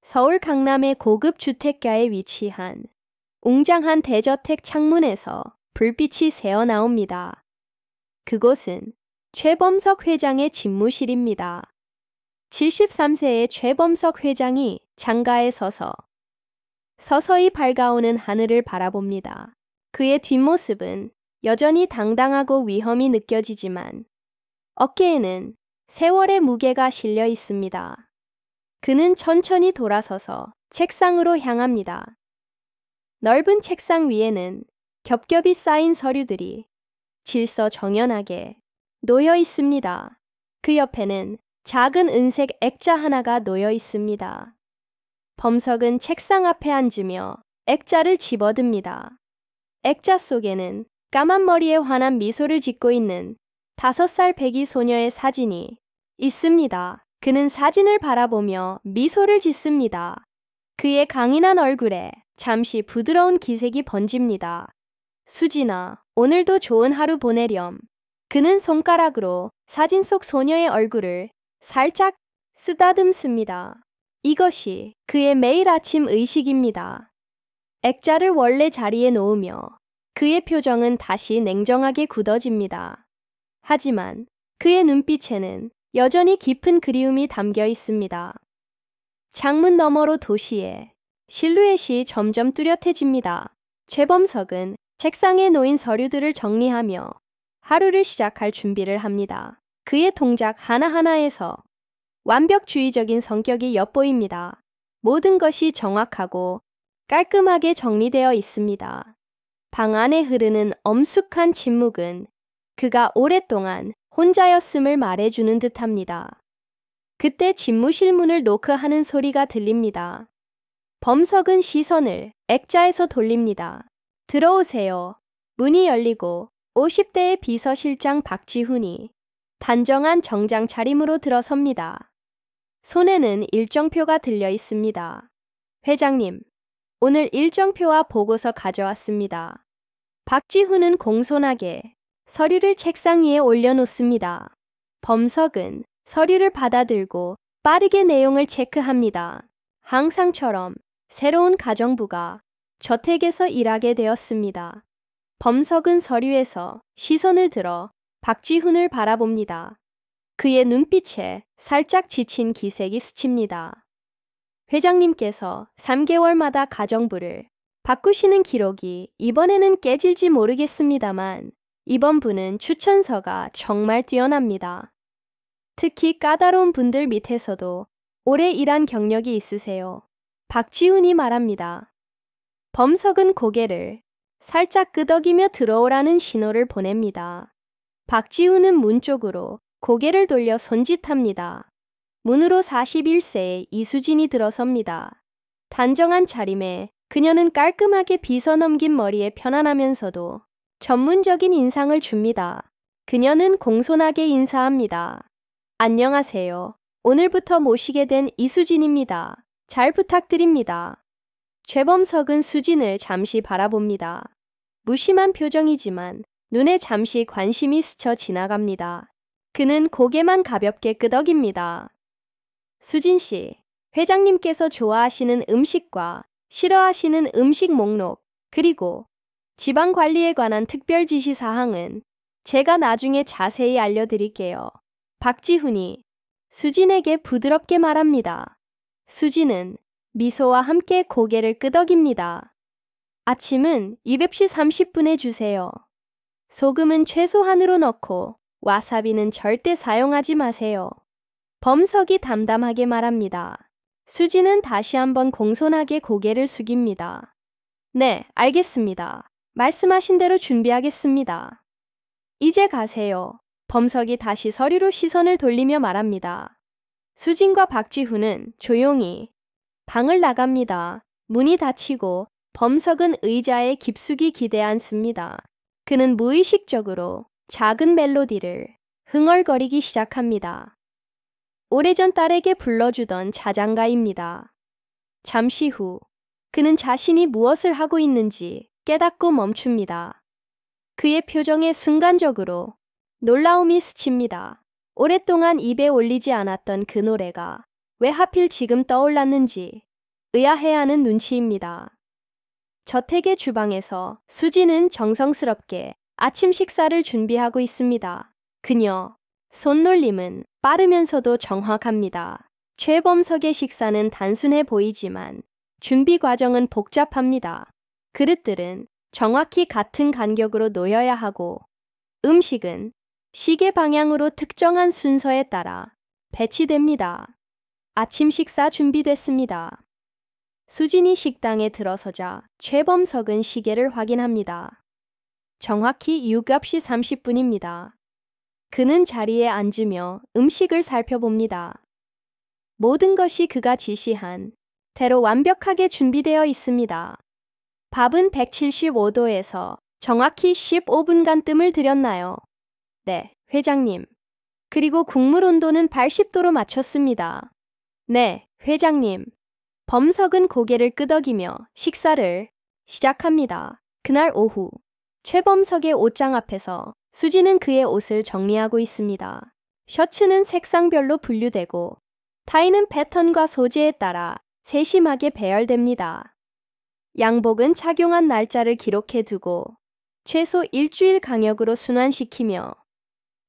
서울 강남의 고급 주택가에 위치한 웅장한 대저택 창문에서 불빛이 새어나옵니다. 그곳은 최범석 회장의 집무실입니다. 73세의 최범석 회장이 창가에 서서히 밝아오는 하늘을 바라봅니다. 그의 뒷모습은 여전히 당당하고 위험이 느껴지지만 어깨에는 세월의 무게가 실려 있습니다. 그는 천천히 돌아서서 책상으로 향합니다. 넓은 책상 위에는 겹겹이 쌓인 서류들이 질서정연하게 놓여 있습니다. 그 옆에는 작은 은색 액자 하나가 놓여 있습니다. 범석은 책상 앞에 앉으며 액자를 집어듭니다. 액자 속에는 까만 머리에 환한 미소를 짓고 있는 5살 배기 소녀의 사진이 있습니다. 그는 사진을 바라보며 미소를 짓습니다. 그의 강인한 얼굴에 잠시 부드러운 기색이 번집니다. 수진아, 오늘도 좋은 하루 보내렴. 그는 손가락으로 사진 속 소녀의 얼굴을 살짝 쓰다듬습니다. 이것이 그의 매일 아침 의식입니다. 액자를 원래 자리에 놓으며 그의 표정은 다시 냉정하게 굳어집니다. 하지만 그의 눈빛에는 여전히 깊은 그리움이 담겨 있습니다. 창문 너머로 도시의 실루엣이 점점 뚜렷해집니다. 최범석은 책상에 놓인 서류들을 정리하며 하루를 시작할 준비를 합니다. 그의 동작 하나하나에서 완벽주의적인 성격이 엿보입니다. 모든 것이 정확하고 깔끔하게 정리되어 있습니다. 방 안에 흐르는 엄숙한 침묵은 그가 오랫동안 혼자였음을 말해주는 듯합니다. 그때 집무실 문을 노크하는 소리가 들립니다. 범석은 시선을 액자에서 돌립니다. 들어오세요. 문이 열리고 50대의 비서실장 박지훈이 단정한 정장 차림으로 들어섭니다. 손에는 일정표가 들려 있습니다. 회장님, 오늘 일정표와 보고서 가져왔습니다. 박지훈은 공손하게 서류를 책상 위에 올려놓습니다. 범석은 서류를 받아들고 빠르게 내용을 체크합니다. 항상처럼 새로운 가정부가 저택에서 일하게 되었습니다. 범석은 서류에서 시선을 들어 박지훈을 바라봅니다. 그의 눈빛에 살짝 지친 기색이 스칩니다. 회장님께서 3개월마다 가정부를 바꾸시는 기록이 이번에는 깨질지 모르겠습니다만 이번 분은 추천서가 정말 뛰어납니다. 특히 까다로운 분들 밑에서도 오래 일한 경력이 있으세요. 박지훈이 말합니다. 범석은 고개를 살짝 끄덕이며 들어오라는 신호를 보냅니다. 박지훈은 문 쪽으로 고개를 돌려 손짓합니다. 문으로 41세의 이수진이 들어섭니다. 단정한 차림에 그녀는 깔끔하게 빗어넘긴 머리에 편안하면서도 전문적인 인상을 줍니다. 그녀는 공손하게 인사합니다. 안녕하세요. 오늘부터 모시게 된 이수진입니다. 잘 부탁드립니다. 최범석은 수진을 잠시 바라봅니다. 무심한 표정이지만 눈에 잠시 관심이 스쳐 지나갑니다. 그는 고개만 가볍게 끄덕입니다. 수진 씨, 회장님께서 좋아하시는 음식과 싫어하시는 음식 목록, 그리고 지방 관리에 관한 특별 지시 사항은 제가 나중에 자세히 알려드릴게요. 박지훈이 수진에게 부드럽게 말합니다. 수진은 미소와 함께 고개를 끄덕입니다. 아침은 200시 30분에 주세요. 소금은 최소한으로 넣고 와사비는 절대 사용하지 마세요. 범석이 담담하게 말합니다. 수진은 다시 한번 공손하게 고개를 숙입니다. 네, 알겠습니다. 말씀하신 대로 준비하겠습니다. 이제 가세요. 범석이 다시 서류로 시선을 돌리며 말합니다. 수진과 박지훈은 조용히 방을 나갑니다. 문이 닫히고 범석은 의자에 깊숙이 기대 앉습니다. 그는 무의식적으로 작은 멜로디를 흥얼거리기 시작합니다. 오래전 딸에게 불러주던 자장가입니다. 잠시 후 그는 자신이 무엇을 하고 있는지 깨닫고 멈춥니다. 그의 표정에 순간적으로 놀라움이 스칩니다. 오랫동안 입에 올리지 않았던 그 노래가 왜 하필 지금 떠올랐는지 의아해하는 눈치입니다. 저택의 주방에서 수지는 정성스럽게 아침 식사를 준비하고 있습니다. 그녀 손놀림은 빠르면서도 정확합니다. 최범석의 식사는 단순해 보이지만 준비 과정은 복잡합니다. 그릇들은 정확히 같은 간격으로 놓여야 하고 음식은 시계 방향으로 특정한 순서에 따라 배치됩니다. 아침 식사 준비됐습니다. 수진이 식당에 들어서자 최범석은 시계를 확인합니다. 정확히 6시 30분입니다. 그는 자리에 앉으며 음식을 살펴봅니다. 모든 것이 그가 지시한 대로 완벽하게 준비되어 있습니다. 밥은 175도에서 정확히 15분간 뜸을 들였나요? 네, 회장님. 그리고 국물 온도는 80도로 맞췄습니다. 네, 회장님. 범석은 고개를 끄덕이며 식사를 시작합니다. 그날 오후, 최범석의 옷장 앞에서 수지는 그의 옷을 정리하고 있습니다. 셔츠는 색상별로 분류되고 타이는 패턴과 소재에 따라 세심하게 배열됩니다. 양복은 착용한 날짜를 기록해두고 최소 일주일 간격으로 순환시키며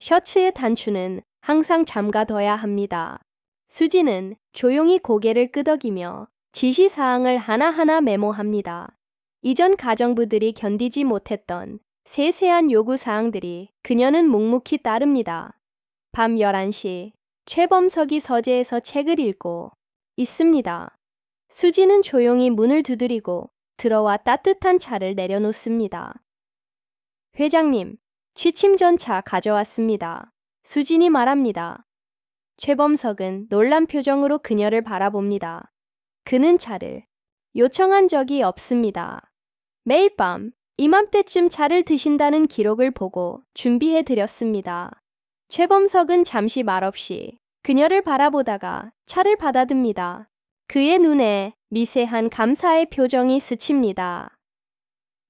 셔츠의 단추는 항상 잠가둬야 합니다. 수지는 조용히 고개를 끄덕이며 지시사항을 하나하나 메모합니다. 이전 가정부들이 견디지 못했던 세세한 요구사항들이 그녀는 묵묵히 따릅니다. 밤 11시, 최범석이 서재에서 책을 읽고 있습니다. 수지는 조용히 문을 두드리고 들어와 따뜻한 차를 내려놓습니다. 회장님, 취침 전 차 가져왔습니다. 수진이 말합니다. 최범석은 놀란 표정으로 그녀를 바라봅니다. 그는 차를 요청한 적이 없습니다. 매일 밤 이맘때쯤 차를 드신다는 기록을 보고 준비해 드렸습니다. 최범석은 잠시 말없이 그녀를 바라보다가 차를 받아듭니다. 그의 눈에 미세한 감사의 표정이 스칩니다.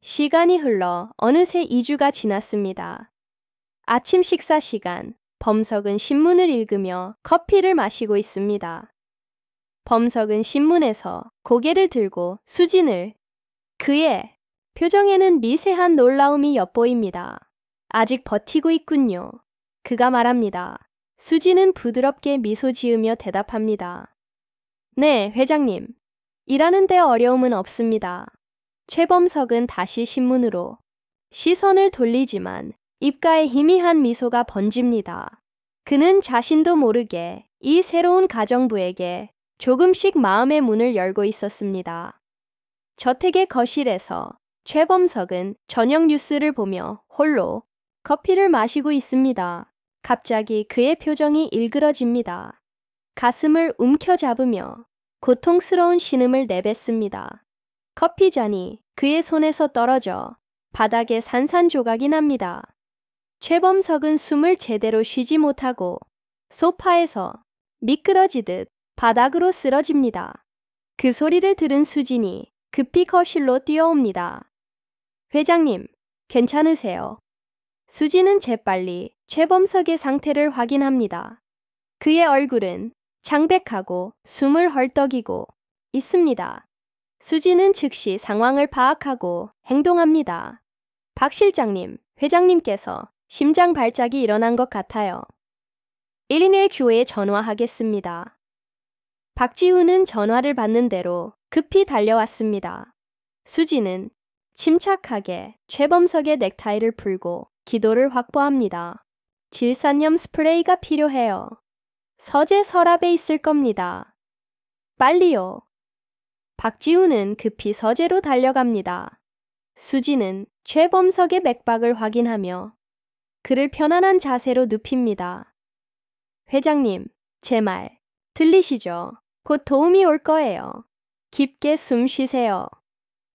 시간이 흘러 어느새 2주가 지났습니다. 아침 식사 시간, 범석은 신문을 읽으며 커피를 마시고 있습니다. 범석은 신문에서 고개를 들고 수진을 그의 표정에는 미세한 놀라움이 엿보입니다. 아직 버티고 있군요. 그가 말합니다. 수진은 부드럽게 미소 지으며 대답합니다. 네, 회장님. 일하는 데 어려움은 없습니다. 최범석은 다시 신문으로 시선을 돌리지만 입가에 희미한 미소가 번집니다. 그는 자신도 모르게 이 새로운 가정부에게 조금씩 마음의 문을 열고 있었습니다. 저택의 거실에서 최범석은 저녁 뉴스를 보며 홀로 커피를 마시고 있습니다. 갑자기 그의 표정이 일그러집니다. 가슴을 움켜잡으며 고통스러운 신음을 내뱉습니다. 커피잔이 그의 손에서 떨어져 바닥에 산산조각이 납니다. 최범석은 숨을 제대로 쉬지 못하고 소파에서 미끄러지듯 바닥으로 쓰러집니다. 그 소리를 들은 수진이 급히 거실로 뛰어옵니다. 회장님, 괜찮으세요? 수진은 재빨리 최범석의 상태를 확인합니다. 그의 얼굴은 창백하고 숨을 헐떡이고 있습니다. 수진은 즉시 상황을 파악하고 행동합니다. 박 실장님, 회장님께서 심장 발작이 일어난 것 같아요. 119에 전화하겠습니다. 박지훈은 전화를 받는 대로 급히 달려왔습니다. 수진은 침착하게 최범석의 넥타이를 풀고 기도를 확보합니다. 질산염 스프레이가 필요해요. 서재 서랍에 있을 겁니다. 빨리요. 박지훈은 급히 서재로 달려갑니다. 수진은 최범석의 맥박을 확인하며 그를 편안한 자세로 눕힙니다. 회장님, 제 말 들리시죠? 곧 도움이 올 거예요. 깊게 숨 쉬세요.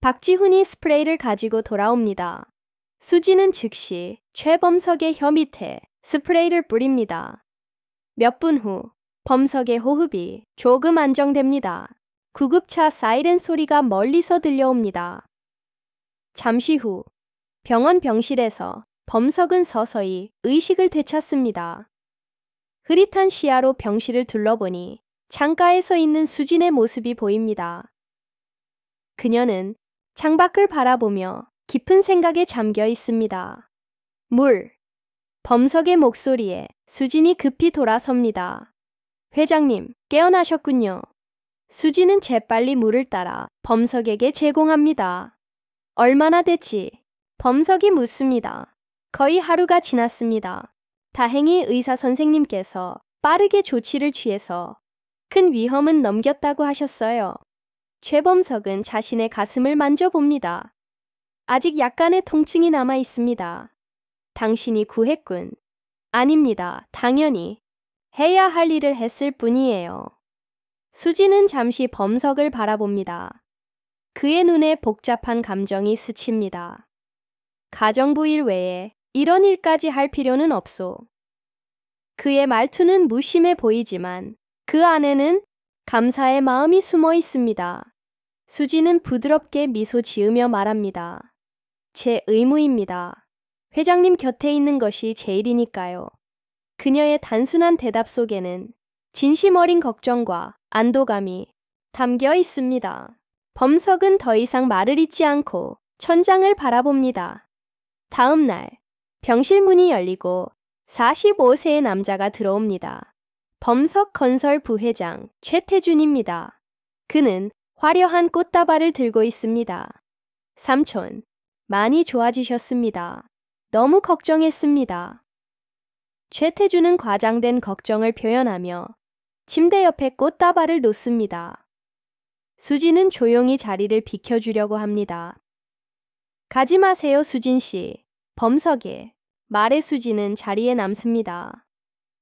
박지훈이 스프레이를 가지고 돌아옵니다. 수진은 즉시 최범석의 혀 밑에 스프레이를 뿌립니다. 몇 분 후 범석의 호흡이 조금 안정됩니다. 구급차 사이렌 소리가 멀리서 들려옵니다. 잠시 후 병원 병실에서 범석은 서서히 의식을 되찾습니다. 흐릿한 시야로 병실을 둘러보니 창가에 서 있는 수진의 모습이 보입니다. 그녀는 창밖을 바라보며 깊은 생각에 잠겨 있습니다. 물. 범석의 목소리에 수진이 급히 돌아섭니다. 회장님, 깨어나셨군요. 수진은 재빨리 물을 따라 범석에게 제공합니다. 얼마나 됐지? 범석이 묻습니다. 거의 하루가 지났습니다. 다행히 의사 선생님께서 빠르게 조치를 취해서 큰 위험은 넘겼다고 하셨어요. 최범석은 자신의 가슴을 만져봅니다. 아직 약간의 통증이 남아 있습니다. 당신이 구했군. 아닙니다. 당연히 해야 할 일을 했을 뿐이에요. 수지는 잠시 범석을 바라봅니다. 그의 눈에 복잡한 감정이 스칩니다. 가정부 일 외에 이런 일까지 할 필요는 없소. 그의 말투는 무심해 보이지만 그 안에는 감사의 마음이 숨어 있습니다. 수지는 부드럽게 미소 지으며 말합니다. 제 의무입니다. 회장님 곁에 있는 것이 제 일이니까요. 그녀의 단순한 대답 속에는 진심 어린 걱정과 안도감이 담겨 있습니다. 범석은 더 이상 말을 잇지 않고 천장을 바라봅니다. 다음 날, 병실 문이 열리고 45세의 남자가 들어옵니다. 범석 건설 부회장 최태준입니다. 그는 화려한 꽃다발을 들고 있습니다. 삼촌, 많이 좋아지셨습니다. 너무 걱정했습니다. 최태준은 과장된 걱정을 표현하며 침대 옆에 꽃다발을 놓습니다. 수진은 조용히 자리를 비켜주려고 합니다. 가지 마세요, 수진 씨. 범석의 말에 수진은 자리에 남습니다.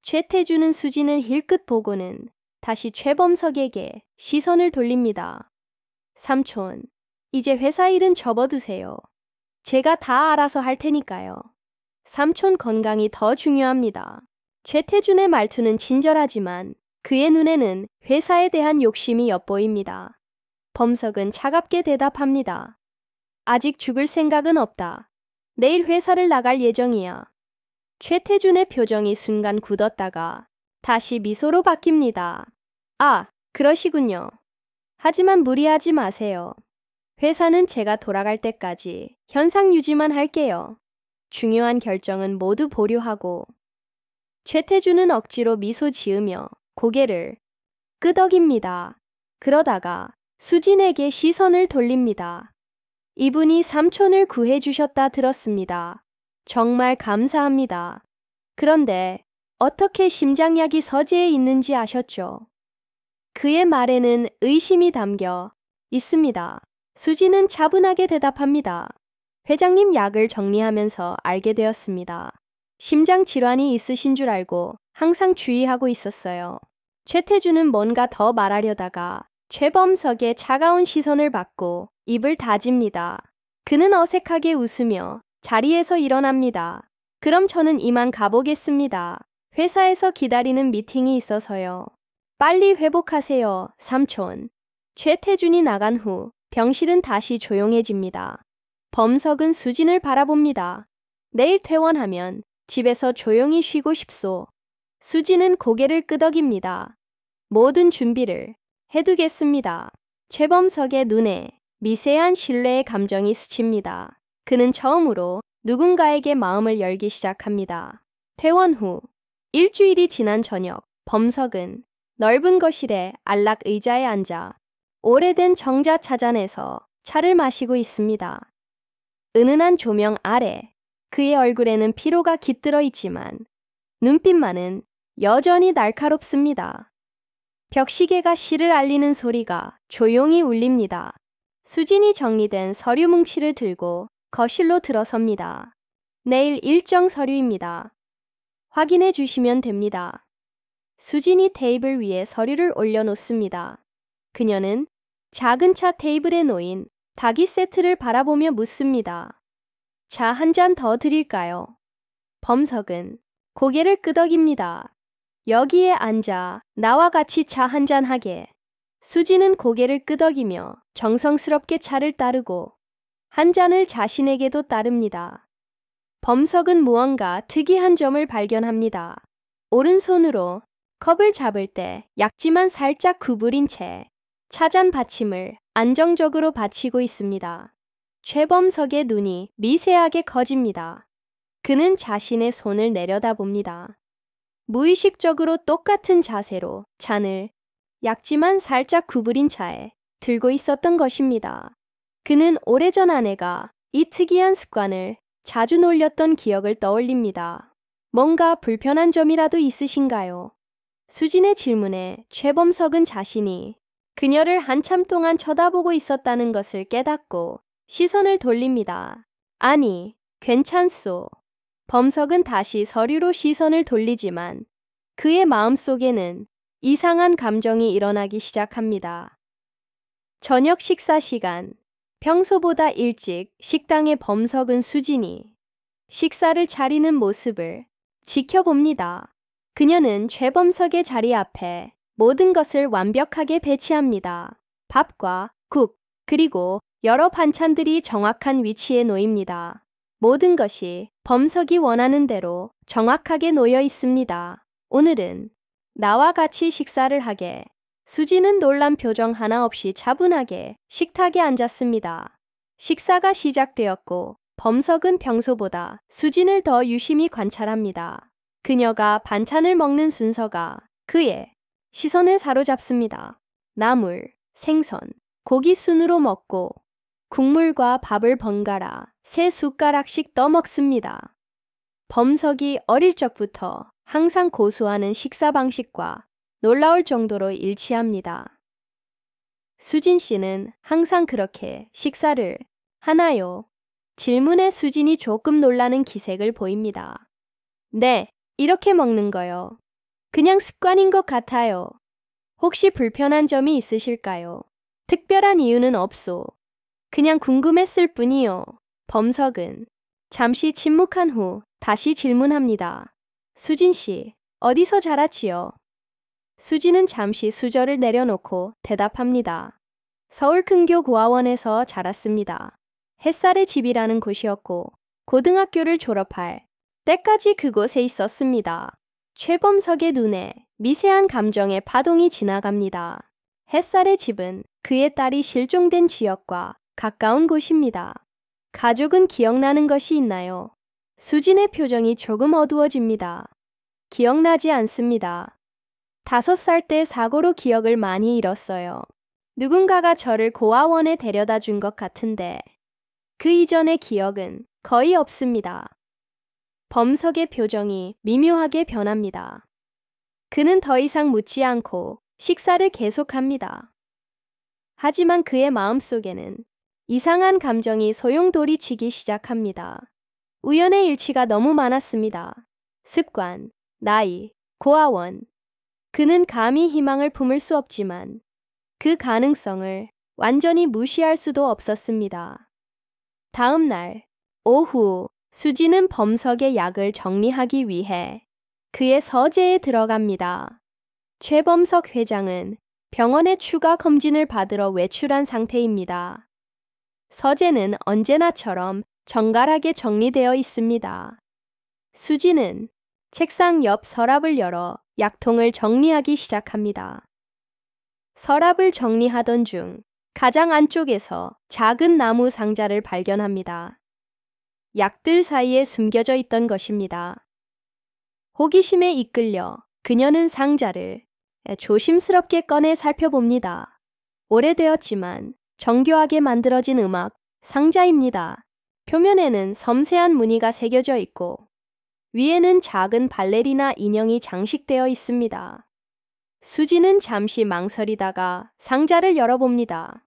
최태준은 수진을 힐끗 보고는 다시 최범석에게 시선을 돌립니다. 삼촌, 이제 회사 일은 접어두세요. 제가 다 알아서 할 테니까요. 삼촌 건강이 더 중요합니다. 최태준의 말투는 친절하지만 그의 눈에는 회사에 대한 욕심이 엿보입니다. 범석은 차갑게 대답합니다. 아직 죽을 생각은 없다. 내일 회사를 나갈 예정이야. 최태준의 표정이 순간 굳었다가 다시 미소로 바뀝니다. 아, 그러시군요. 하지만 무리하지 마세요. 회사는 제가 돌아갈 때까지 현상 유지만 할게요. 중요한 결정은 모두 보류하고. 최태준은 억지로 미소 지으며 고개를 끄덕입니다. 그러다가 수진에게 시선을 돌립니다. 이분이 삼촌을 구해주셨다 들었습니다. 정말 감사합니다. 그런데 어떻게 심장약이 서재에 있는지 아셨죠? 그의 말에는 의심이 담겨 있습니다. 수진은 차분하게 대답합니다. 회장님 약을 정리하면서 알게 되었습니다. 심장 질환이 있으신 줄 알고 항상 주의하고 있었어요. 최태준은 뭔가 더 말하려다가 최범석의 차가운 시선을 받고 입을 다집니다. 그는 어색하게 웃으며 자리에서 일어납니다. 그럼 저는 이만 가보겠습니다. 회사에서 기다리는 미팅이 있어서요. 빨리 회복하세요, 삼촌. 최태준이 나간 후 병실은 다시 조용해집니다. 범석은 수진을 바라봅니다. 내일 퇴원하면 집에서 조용히 쉬고 싶소. 수진은 고개를 끄덕입니다. 모든 준비를 해두겠습니다. 최범석의 눈에 미세한 신뢰의 감정이 스칩니다. 그는 처음으로 누군가에게 마음을 열기 시작합니다. 퇴원 후 일주일이 지난 저녁, 범석은 넓은 거실에 안락 의자에 앉아 오래된 정자 차잔에서 차를 마시고 있습니다. 은은한 조명 아래 그의 얼굴에는 피로가 깃들어 있지만 눈빛만은 여전히 날카롭습니다. 벽시계가 시를 알리는 소리가 조용히 울립니다. 수진이 정리된 서류 뭉치를 들고 거실로 들어섭니다. 내일 일정 서류입니다. 확인해 주시면 됩니다. 수진이 테이블 위에 서류를 올려놓습니다. 그녀는 작은 차 테이블에 놓인 닭이 세트를 바라보며 묻습니다. 차 한 잔 더 드릴까요? 범석은 고개를 끄덕입니다. 여기에 앉아 나와 같이 차 한 잔 하게. 수지는 고개를 끄덕이며 정성스럽게 차를 따르고 한 잔을 자신에게도 따릅니다. 범석은 무언가 특이한 점을 발견합니다. 오른손으로 컵을 잡을 때 약지만 살짝 구부린 채 차잔 받침을 안정적으로 받치고 있습니다. 최범석의 눈이 미세하게 커집니다. 그는 자신의 손을 내려다봅니다. 무의식적으로 똑같은 자세로 잔을 약지만 살짝 구부린 차에 들고 있었던 것입니다. 그는 오래전 아내가 이 특이한 습관을 자주 놀렸던 기억을 떠올립니다. 뭔가 불편한 점이라도 있으신가요? 수진의 질문에 최범석은 자신이 그녀를 한참 동안 쳐다보고 있었다는 것을 깨닫고 시선을 돌립니다. 아니, 괜찮소. 범석은 다시 서류로 시선을 돌리지만 그의 마음속에는 이상한 감정이 일어나기 시작합니다. 저녁 식사 시간. 평소보다 일찍 식당에 범석은 수진이 식사를 차리는 모습을 지켜봅니다. 그녀는 최범석의 자리 앞에 모든 것을 완벽하게 배치합니다. 밥과 국, 그리고 여러 반찬들이 정확한 위치에 놓입니다. 모든 것이 범석이 원하는 대로 정확하게 놓여 있습니다. 오늘은 나와 같이 식사를 하게. 수지는 놀란 표정 하나 없이 차분하게 식탁에 앉았습니다. 식사가 시작되었고 범석은 평소보다 수진을 더 유심히 관찰합니다. 그녀가 반찬을 먹는 순서가 그의 시선을 사로잡습니다. 나물, 생선, 고기 순으로 먹고 국물과 밥을 번갈아 3숟가락씩 떠먹습니다. 범석이 어릴 적부터 항상 고수하는 식사 방식과 놀라울 정도로 일치합니다. 수진 씨는 항상 그렇게 식사를 하나요? 질문에 수진이 조금 놀라는 기색을 보입니다. 네, 이렇게 먹는 거요. 그냥 습관인 것 같아요. 혹시 불편한 점이 있으실까요? 특별한 이유는 없소. 그냥 궁금했을 뿐이요. 범석은 잠시 침묵한 후 다시 질문합니다. 수진 씨, 어디서 자랐지요? 수지는 잠시 수저를 내려놓고 대답합니다. 서울 근교고아원에서 자랐습니다. 햇살의 집이라는 곳이었고 고등학교를 졸업할 때까지 그곳에 있었습니다. 최범석의 눈에 미세한 감정의 파동이 지나갑니다. 햇살의 집은 그의 딸이 실종된 지역과 가까운 곳입니다. 가족은 기억나는 것이 있나요? 수진의 표정이 조금 어두워집니다. 기억나지 않습니다. 5살 때 사고로 기억을 많이 잃었어요. 누군가가 저를 고아원에 데려다 준 것 같은데 그 이전의 기억은 거의 없습니다. 범석의 표정이 미묘하게 변합니다. 그는 더 이상 묻지 않고 식사를 계속합니다. 하지만 그의 마음속에는 이상한 감정이 소용돌이치기 시작합니다. 우연의 일치가 너무 많았습니다. 습관, 나이, 고아원. 그는 감히 희망을 품을 수 없지만 그 가능성을 완전히 무시할 수도 없었습니다. 다음 날 오후 수지는 범석의 약을 정리하기 위해 그의 서재에 들어갑니다. 최범석 회장은 병원에 추가 검진을 받으러 외출한 상태입니다. 서재는 언제나처럼 정갈하게 정리되어 있습니다. 수지는 책상 옆 서랍을 열어 약통을 정리하기 시작합니다. 서랍을 정리하던 중 가장 안쪽에서 작은 나무 상자를 발견합니다. 약들 사이에 숨겨져 있던 것입니다. 호기심에 이끌려 그녀는 상자를 조심스럽게 꺼내 살펴봅니다. 오래되었지만 정교하게 만들어진 음악 상자입니다. 표면에는 섬세한 무늬가 새겨져 있고 위에는 작은 발레리나 인형이 장식되어 있습니다. 수지는 잠시 망설이다가 상자를 열어봅니다.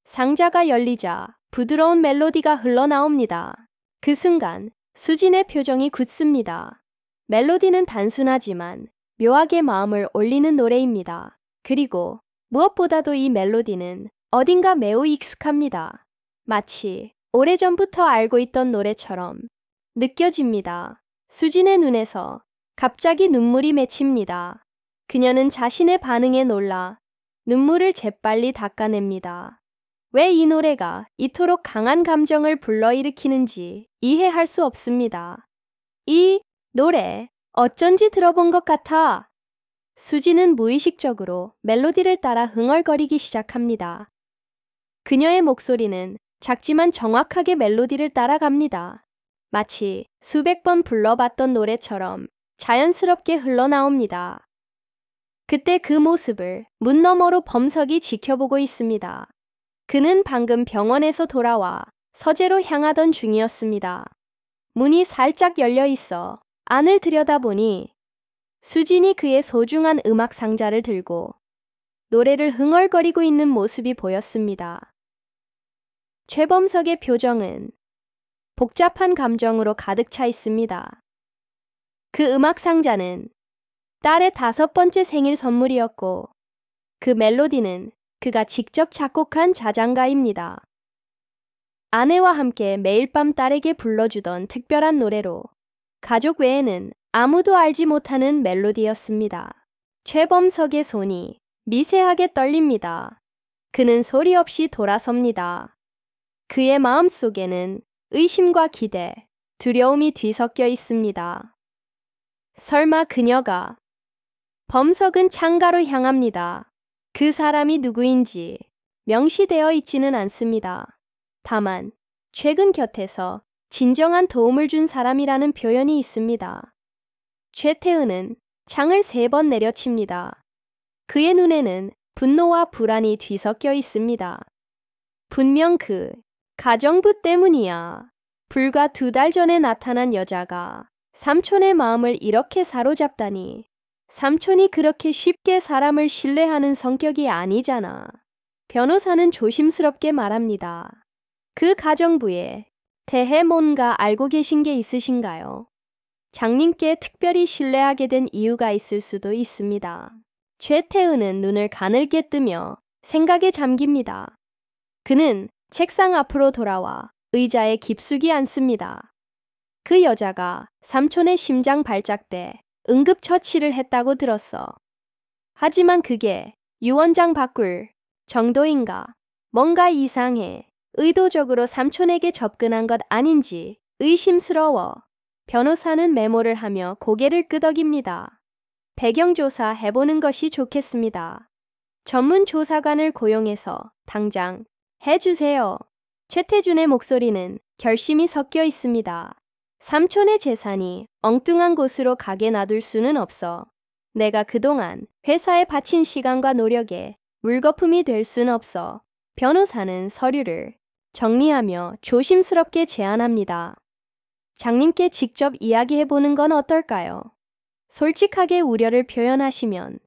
상자가 열리자 부드러운 멜로디가 흘러나옵니다. 그 순간 수진의 표정이 굳습니다. 멜로디는 단순하지만 묘하게 마음을 올리는 노래입니다. 그리고 무엇보다도 이 멜로디는 어딘가 매우 익숙합니다. 마치 오래전부터 알고 있던 노래처럼 느껴집니다. 수진의 눈에서 갑자기 눈물이 맺힙니다. 그녀는 자신의 반응에 놀라 눈물을 재빨리 닦아냅니다. 왜 이 노래가 이토록 강한 감정을 불러일으키는지 이해할 수 없습니다. 이 노래 어쩐지 들어본 것 같아. 수지는 무의식적으로 멜로디를 따라 흥얼거리기 시작합니다. 그녀의 목소리는 작지만 정확하게 멜로디를 따라갑니다. 마치 수백 번 불러봤던 노래처럼 자연스럽게 흘러나옵니다. 그때 그 모습을 문 너머로 범석이 지켜보고 있습니다. 그는 방금 병원에서 돌아와 서재로 향하던 중이었습니다. 문이 살짝 열려 있어 안을 들여다보니 수진이 그의 소중한 음악 상자를 들고 노래를 흥얼거리고 있는 모습이 보였습니다. 최범석의 표정은 복잡한 감정으로 가득 차 있습니다. 그 음악 상자는 딸의 5번째 생일 선물이었고 그 멜로디는 그가 직접 작곡한 자장가입니다. 아내와 함께 매일 밤 딸에게 불러주던 특별한 노래로 가족 외에는 아무도 알지 못하는 멜로디였습니다. 최범석의 손이 미세하게 떨립니다. 그는 소리 없이 돌아섭니다. 그의 마음속에는 의심과 기대, 두려움이 뒤섞여 있습니다. 설마 그녀가... 범석은 창가로 향합니다. 그 사람이 누구인지 명시되어 있지는 않습니다. 다만 최근 곁에서 진정한 도움을 준 사람이라는 표현이 있습니다. 최태은은 창을 3번 내려칩니다. 그의 눈에는 분노와 불안이 뒤섞여 있습니다. 분명 그 가정부 때문이야. 불과 2달 전에 나타난 여자가 삼촌의 마음을 이렇게 사로잡다니. 삼촌이 그렇게 쉽게 사람을 신뢰하는 성격이 아니잖아. 변호사는 조심스럽게 말합니다. 그 가정부에 대해 뭔가 알고 계신 게 있으신가요? 장님께 특별히 신뢰하게 된 이유가 있을 수도 있습니다. 최태은은 눈을 가늘게 뜨며 생각에 잠깁니다. 그는 책상 앞으로 돌아와 의자에 깊숙이 앉습니다. 그 여자가 삼촌의 심장 발작 때 응급처치를 했다고 들었어. 하지만 그게 유언장 바꿀 정도인가? 뭔가 이상해. 의도적으로 삼촌에게 접근한 것 아닌지 의심스러워. 변호사는 메모를 하며 고개를 끄덕입니다. 배경조사 해보는 것이 좋겠습니다. 전문 조사관을 고용해서 당장 해주세요. 최태준의 목소리는 결심이 섞여 있습니다. 삼촌의 재산이 엉뚱한 곳으로 가게 놔둘 수는 없어. 내가 그동안 회사에 바친 시간과 노력에 물거품이 될 순 없어. 변호사는 서류를 정리하며 조심스럽게 제안합니다. 장님께 직접 이야기해보는 건 어떨까요? 솔직하게 우려를 표현하시면.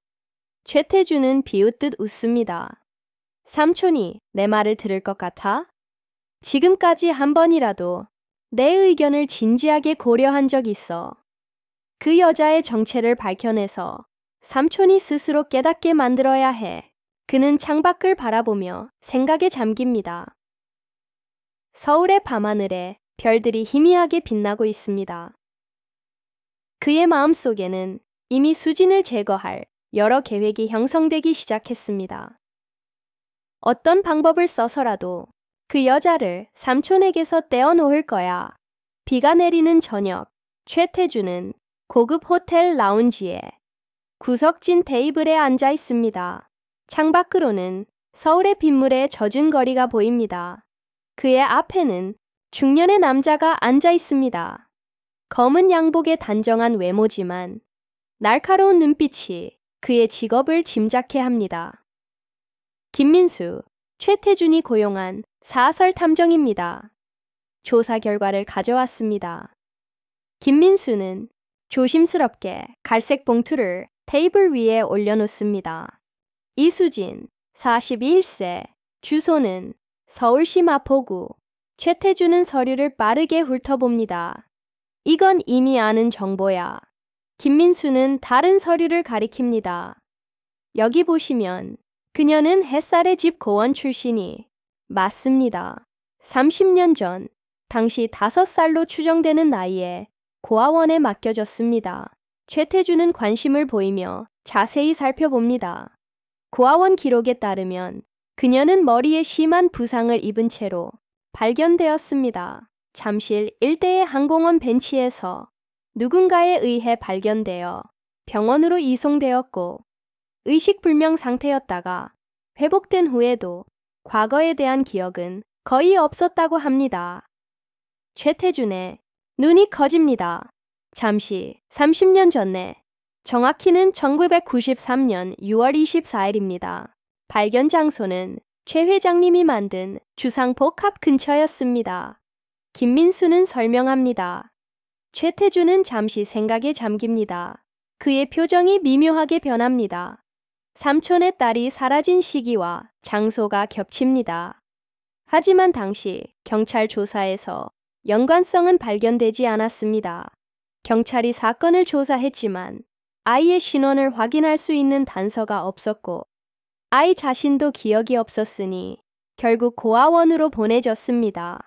최태준은 비웃듯 웃습니다. 삼촌이 내 말을 들을 것 같아? 지금까지 한 번이라도 내 의견을 진지하게 고려한 적 있어. 그 여자의 정체를 밝혀내서 삼촌이 스스로 깨닫게 만들어야 해. 그는 창밖을 바라보며 생각에 잠깁니다. 서울의 밤하늘에 별들이 희미하게 빛나고 있습니다. 그의 마음속에는 이미 수진을 제거할 여러 계획이 형성되기 시작했습니다. 어떤 방법을 써서라도 그 여자를 삼촌에게서 떼어놓을 거야. 비가 내리는 저녁, 최태준은 고급 호텔 라운지에 구석진 테이블에 앉아 있습니다. 창밖으로는 서울의 빗물에 젖은 거리가 보입니다. 그의 앞에는 중년의 남자가 앉아 있습니다. 검은 양복의 단정한 외모지만 날카로운 눈빛이 그의 직업을 짐작케 합니다. 김민수, 최태준이 고용한 사설 탐정입니다. 조사 결과를 가져왔습니다. 김민수는 조심스럽게 갈색 봉투를 테이블 위에 올려놓습니다. 이수진, 41세, 주소는 서울시 마포구. 최태준은 서류를 빠르게 훑어봅니다. 이건 이미 아는 정보야. 김민수는 다른 서류를 가리킵니다. 여기 보시면 그녀는 햇살의 집 고원 출신이 맞습니다. 30년 전 당시 5살로 추정되는 나이에 고아원에 맡겨졌습니다. 최태준은 관심을 보이며 자세히 살펴봅니다. 고아원 기록에 따르면 그녀는 머리에 심한 부상을 입은 채로 발견되었습니다. 잠실 일대의 항공원 벤치에서 누군가에 의해 발견되어 병원으로 이송되었고 의식불명 상태였다가 회복된 후에도 과거에 대한 기억은 거의 없었다고 합니다. 최태준의 눈이 커집니다. 잠시 30년 전에, 정확히는 1993년 6월 24일입니다. 발견 장소는 최 회장님이 만든 주상복합 근처였습니다. 김민수는 설명합니다. 최태준은 잠시 생각에 잠깁니다. 그의 표정이 미묘하게 변합니다. 삼촌의 딸이 사라진 시기와 장소가 겹칩니다. 하지만 당시 경찰 조사에서 연관성은 발견되지 않았습니다. 경찰이 사건을 조사했지만 아이의 신원을 확인할 수 있는 단서가 없었고 아이 자신도 기억이 없었으니 결국 고아원으로 보내졌습니다.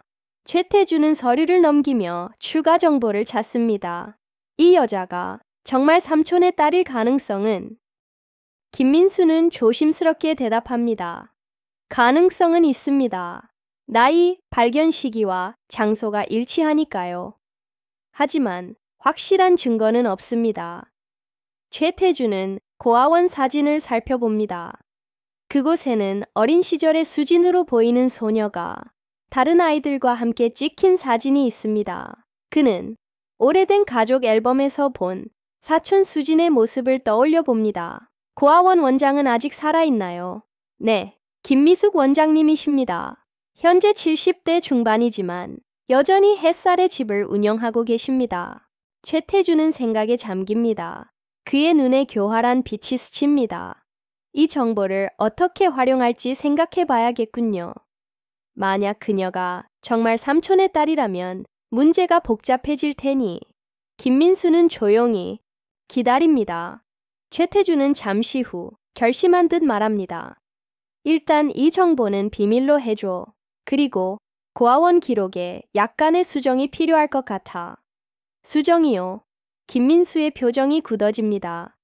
최태준은 서류를 넘기며 추가 정보를 찾습니다. 이 여자가 정말 삼촌의 딸일 가능성은? 김민수는 조심스럽게 대답합니다. 가능성은 있습니다. 나이, 발견 시기와 장소가 일치하니까요. 하지만 확실한 증거는 없습니다. 최태준은 고아원 사진을 살펴봅니다. 그곳에는 어린 시절의 수진으로 보이는 소녀가 다른 아이들과 함께 찍힌 사진이 있습니다. 그는 오래된 가족 앨범에서 본 사촌 수진의 모습을 떠올려 봅니다. 고아원 원장은 아직 살아있나요? 네, 김미숙 원장님이십니다. 현재 70대 중반이지만 여전히 햇살의 집을 운영하고 계십니다. 최태준은 생각에 잠깁니다. 그의 눈에 교활한 빛이 스칩니다. 이 정보를 어떻게 활용할지 생각해 봐야겠군요. 만약 그녀가 정말 삼촌의 딸이라면 문제가 복잡해질 테니 김민수는 조용히 기다립니다. 최태준은 잠시 후 결심한 듯 말합니다. 일단 이 정보는 비밀로 해줘. 그리고 고아원 기록에 약간의 수정이 필요할 것 같아. 수정이요. 김민수의 표정이 굳어집니다.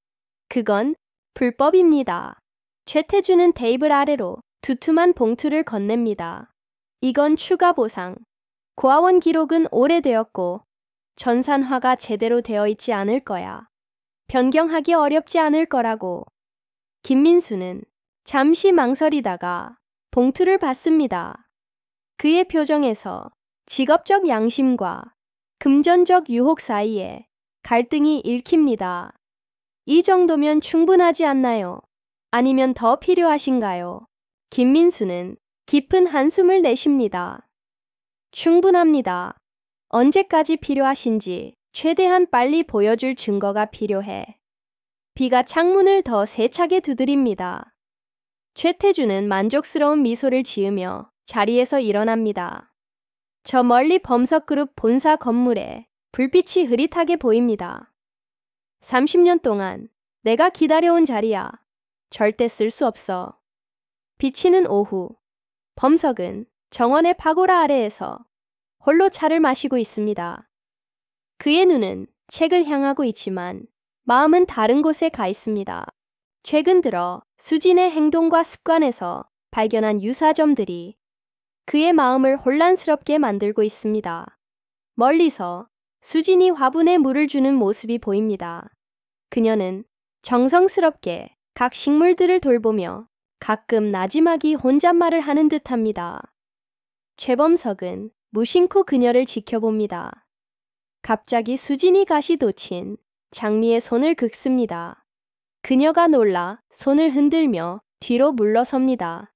그건 불법입니다. 최태준은 테이블 아래로 두툼한 봉투를 건넵니다. 이건 추가 보상. 고아원 기록은 오래되었고 전산화가 제대로 되어 있지 않을 거야. 변경하기 어렵지 않을 거라고. 김민수는 잠시 망설이다가 봉투를 받습니다. 그의 표정에서 직업적 양심과 금전적 유혹 사이에 갈등이 읽힙니다. 이 정도면 충분하지 않나요? 아니면 더 필요하신가요? 김민수는 깊은 한숨을 내쉽니다. 충분합니다. 언제까지 필요하신지 최대한 빨리 보여줄 증거가 필요해. 비가 창문을 더 세차게 두드립니다. 최태준은 만족스러운 미소를 지으며 자리에서 일어납니다. 저 멀리 범석그룹 본사 건물에 불빛이 흐릿하게 보입니다. 30년 동안 내가 기다려온 자리야. 절대 쓸 수 없어. 비치는 오후, 범석은 정원의 파고라 아래에서 홀로 차를 마시고 있습니다. 그의 눈은 책을 향하고 있지만 마음은 다른 곳에 가 있습니다. 최근 들어 수진의 행동과 습관에서 발견한 유사점들이 그의 마음을 혼란스럽게 만들고 있습니다. 멀리서 수진이 화분에 물을 주는 모습이 보입니다. 그녀는 정성스럽게 각 식물들을 돌보며 가끔 나지막이 혼잣말을 하는 듯합니다. 최범석은 무심코 그녀를 지켜봅니다. 갑자기 수진이 가시 돋친 장미의 손을 긁습니다. 그녀가 놀라 손을 흔들며 뒤로 물러섭니다.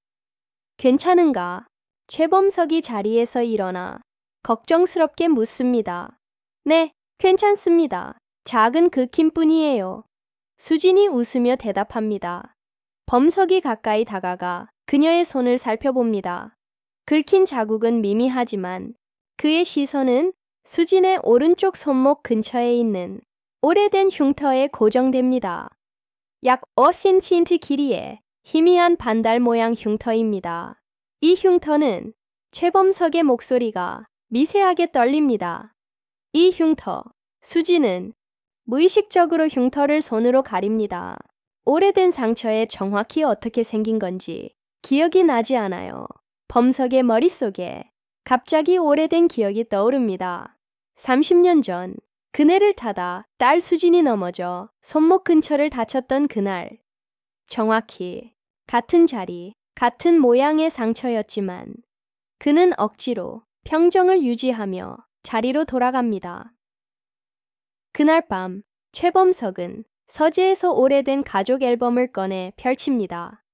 괜찮은가? 최범석이 자리에서 일어나 걱정스럽게 묻습니다. 네, 괜찮습니다. 작은 긁힘뿐이에요. 수진이 웃으며 대답합니다. 범석이 가까이 다가가 그녀의 손을 살펴봅니다. 긁힌 자국은 미미하지만 그의 시선은 수진의 오른쪽 손목 근처에 있는 오래된 흉터에 고정됩니다. 약 5cm 길이의 희미한 반달 모양 흉터입니다. 이 흉터는 최범석의 목소리가 미세하게 떨립니다. 이 흉터, 수진은 무의식적으로 흉터를 손으로 가립니다. 오래된 상처에 정확히 어떻게 생긴 건지 기억이 나지 않아요. 범석의 머릿속에 갑자기 오래된 기억이 떠오릅니다. 30년 전 그네를 타다 딸 수진이 넘어져 손목 근처를 다쳤던 그날. 정확히 같은 자리, 같은 모양의 상처였지만 그는 억지로 평정을 유지하며 자리로 돌아갑니다. 그날 밤 최범석은 서재에서 오래된 가족 앨범을 꺼내 펼칩니다.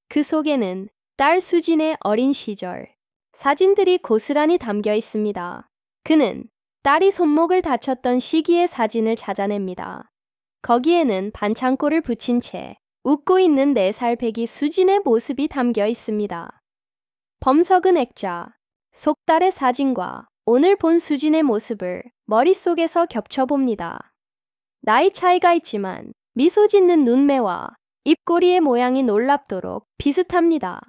그 속에는 딸 수진의 어린 시절 사진들이 고스란히 담겨 있습니다. 그는 딸이 손목을 다쳤던 시기의 사진을 찾아냅니다. 거기에는 반창고를 붙인 채 웃고 있는 4살 배기 수진의 모습이 담겨 있습니다. 범석은 액자, 속딸의 사진과 오늘 본 수진의 모습을 머릿속에서 겹쳐봅니다. 나이 차이가 있지만 미소 짓는 눈매와 입꼬리의 모양이 놀랍도록 비슷합니다.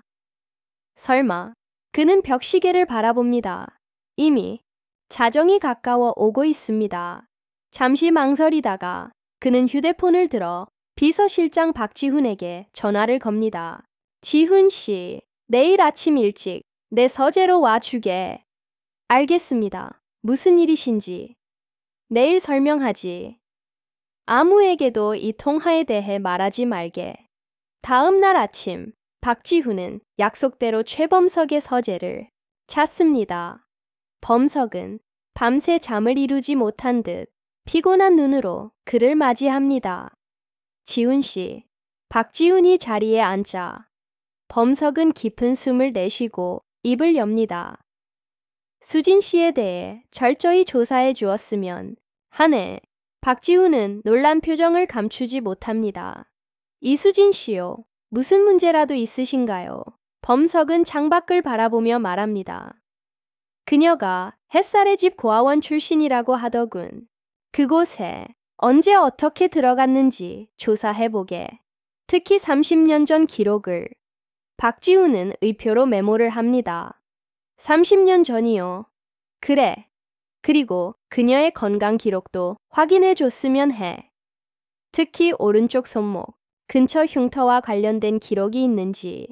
설마 그는 벽시계를 바라봅니다. 이미 자정이 가까워 오고 있습니다. 잠시 망설이다가 그는 휴대폰을 들어 비서실장 박지훈에게 전화를 겁니다. 지훈 씨, 내일 아침 일찍 내 서재로 와주게. 알겠습니다. 무슨 일이신지. 내일 설명하지. 아무에게도 이 통화에 대해 말하지 말게. 다음 날 아침, 박지훈은 약속대로 최범석의 서재를 찾습니다. 범석은 밤새 잠을 이루지 못한 듯 피곤한 눈으로 그를 맞이합니다. 지훈 씨, 박지훈이 자리에 앉자 범석은 깊은 숨을 내쉬고 입을 엽니다. 수진 씨에 대해 철저히 조사해 주었으면 하네. 박지훈은 놀란 표정을 감추지 못합니다. 이수진 씨요. 무슨 문제라도 있으신가요? 범석은 창밖을 바라보며 말합니다. 그녀가 햇살의 집 고아원 출신이라고 하더군. 그곳에 언제 어떻게 들어갔는지 조사해보게. 특히 30년 전 기록을. 박지훈은 의표로 메모를 합니다. 30년 전이요. 그래. 그리고 그녀의 건강 기록도 확인해 줬으면 해. 특히 오른쪽 손목 근처 흉터와 관련된 기록이 있는지.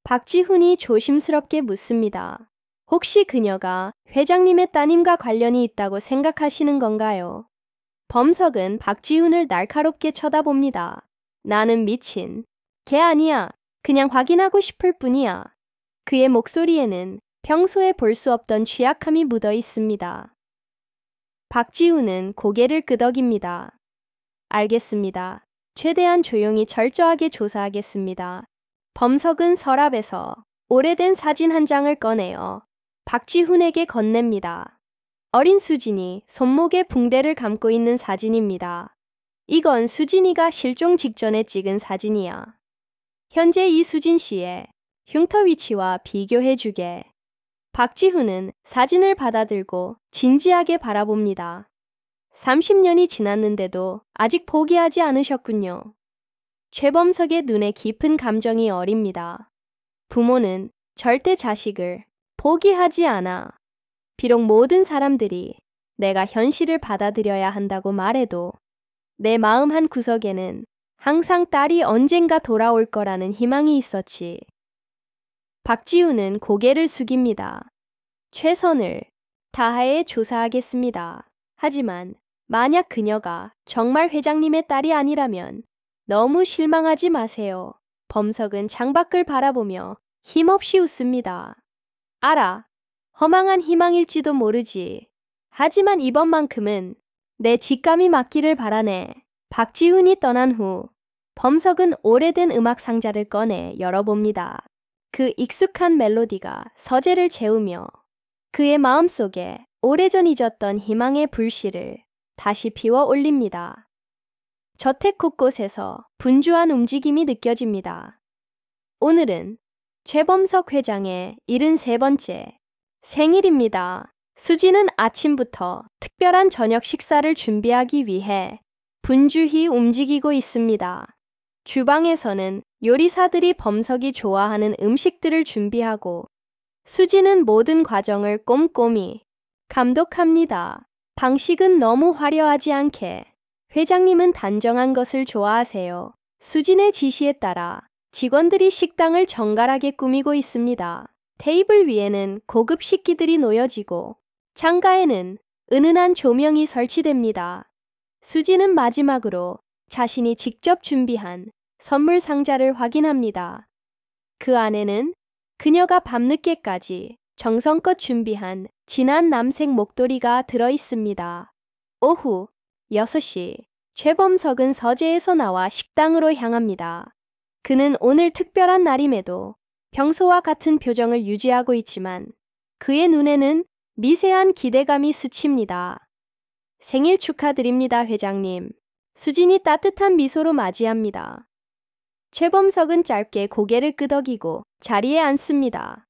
박지훈이 조심스럽게 묻습니다. 혹시 그녀가 회장님의 따님과 관련이 있다고 생각하시는 건가요? 범석은 박지훈을 날카롭게 쳐다봅니다. 나는 미친. 걔 아니야. 그냥 확인하고 싶을 뿐이야. 그의 목소리에는 평소에 볼 수 없던 취약함이 묻어 있습니다. 박지훈은 고개를 끄덕입니다. 알겠습니다. 최대한 조용히 철저하게 조사하겠습니다. 범석은 서랍에서 오래된 사진 한 장을 꺼내어 박지훈에게 건넵니다. 어린 수진이 손목에 붕대를 감고 있는 사진입니다. 이건 수진이가 실종 직전에 찍은 사진이야. 현재 이 수진 씨의 흉터 위치와 비교해주게. 박지훈은 사진을 받아들고 진지하게 바라봅니다. 30년이 지났는데도 아직 포기하지 않으셨군요. 최범석의 눈에 깊은 감정이 어립니다. 부모는 절대 자식을 포기하지 않아. 비록 모든 사람들이 내가 현실을 받아들여야 한다고 말해도 내 마음 한 구석에는 항상 딸이 언젠가 돌아올 거라는 희망이 있었지. 박지훈은 고개를 숙입니다. 최선을 다하여 조사하겠습니다. 하지만 만약 그녀가 정말 회장님의 딸이 아니라면 너무 실망하지 마세요. 범석은 창밖을 바라보며 힘없이 웃습니다. 알아. 허망한 희망일지도 모르지. 하지만 이번만큼은 내 직감이 맞기를 바라네. 박지훈이 떠난 후 범석은 오래된 음악 상자를 꺼내 열어봅니다. 그 익숙한 멜로디가 서재를 채우며 그의 마음속에 오래전 잊었던 희망의 불씨를 다시 피워 올립니다. 저택 곳곳에서 분주한 움직임이 느껴집니다. 오늘은 최범석 회장의 73번째 생일입니다. 수지는 아침부터 특별한 저녁 식사를 준비하기 위해 분주히 움직이고 있습니다. 주방에서는 요리사들이 범석이 좋아하는 음식들을 준비하고 수지는 모든 과정을 꼼꼼히 감독합니다. 방식은 너무 화려하지 않게 회장님은 단정한 것을 좋아하세요. 수진의 지시에 따라 직원들이 식당을 정갈하게 꾸미고 있습니다. 테이블 위에는 고급 식기들이 놓여지고 창가에는 은은한 조명이 설치됩니다. 수지는 마지막으로 자신이 직접 준비한 선물 상자를 확인합니다. 그 안에는 그녀가 밤늦게까지 정성껏 준비한 진한 남색 목도리가 들어 있습니다. 오후 6시 최범석은 서재에서 나와 식당으로 향합니다. 그는 오늘 특별한 날임에도 평소와 같은 표정을 유지하고 있지만 그의 눈에는 미세한 기대감이 스칩니다. 생일 축하드립니다, 회장님. 수진이 따뜻한 미소로 맞이합니다. 최범석은 짧게 고개를 끄덕이고 자리에 앉습니다.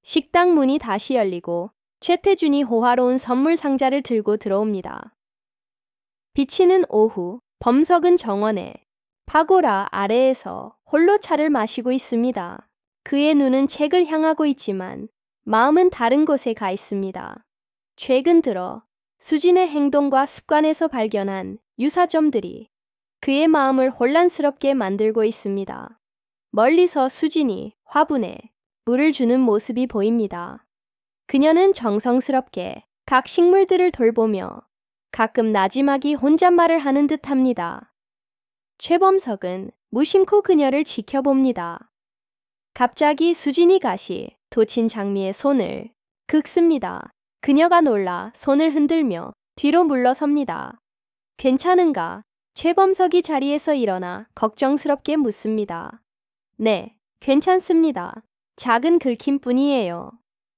식당 문이 다시 열리고 최태준이 호화로운 선물 상자를 들고 들어옵니다. 비치는 오후, 범석은 정원의 파고라 아래에서 홀로 차를 마시고 있습니다. 그의 눈은 책을 향하고 있지만 마음은 다른 곳에 가 있습니다. 최근 들어 수진의 행동과 습관에서 발견한 유사점들이 그의 마음을 혼란스럽게 만들고 있습니다. 멀리서 수진이 화분에 물을 주는 모습이 보입니다. 그녀는 정성스럽게 각 식물들을 돌보며 가끔 나지막이 혼잣말을 하는 듯합니다. 최범석은 무심코 그녀를 지켜봅니다. 갑자기 수진이 가시 도친 장미의 손을 긁습니다. 그녀가 놀라 손을 흔들며 뒤로 물러섭니다. 괜찮은가? 최범석이 자리에서 일어나 걱정스럽게 묻습니다. 네, 괜찮습니다. 작은 긁힘뿐이에요.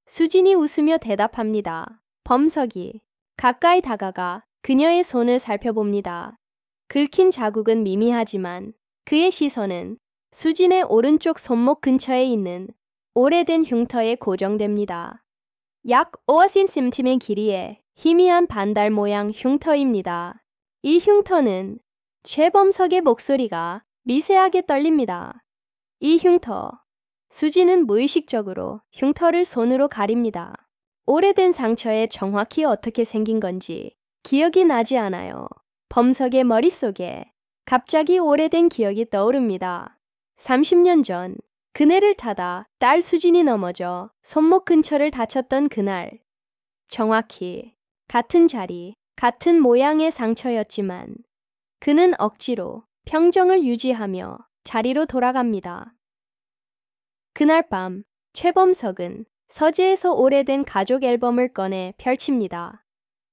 수진이 웃으며 대답합니다. 범석이 가까이 다가가 그녀의 손을 살펴봅니다. 긁힌 자국은 미미하지만 그의 시선은 수진의 오른쪽 손목 근처에 있는 오래된 흉터에 고정됩니다. 약 5cm의 길이의 희미한 반달 모양 흉터입니다. 이 흉터는 최범석의 목소리가 미세하게 떨립니다. 이 흉터. 수진은 무의식적으로 흉터를 손으로 가립니다. 오래된 상처에 정확히 어떻게 생긴 건지 기억이 나지 않아요. 범석의 머릿속에 갑자기 오래된 기억이 떠오릅니다. 30년 전 그네를 타다 딸 수진이 넘어져 손목 근처를 다쳤던 그날. 정확히 같은 자리, 같은 모양의 상처였지만 그는 억지로 평정을 유지하며 자리로 돌아갑니다. 그날 밤 최범석은 서재에서 오래된 가족 앨범을 꺼내 펼칩니다.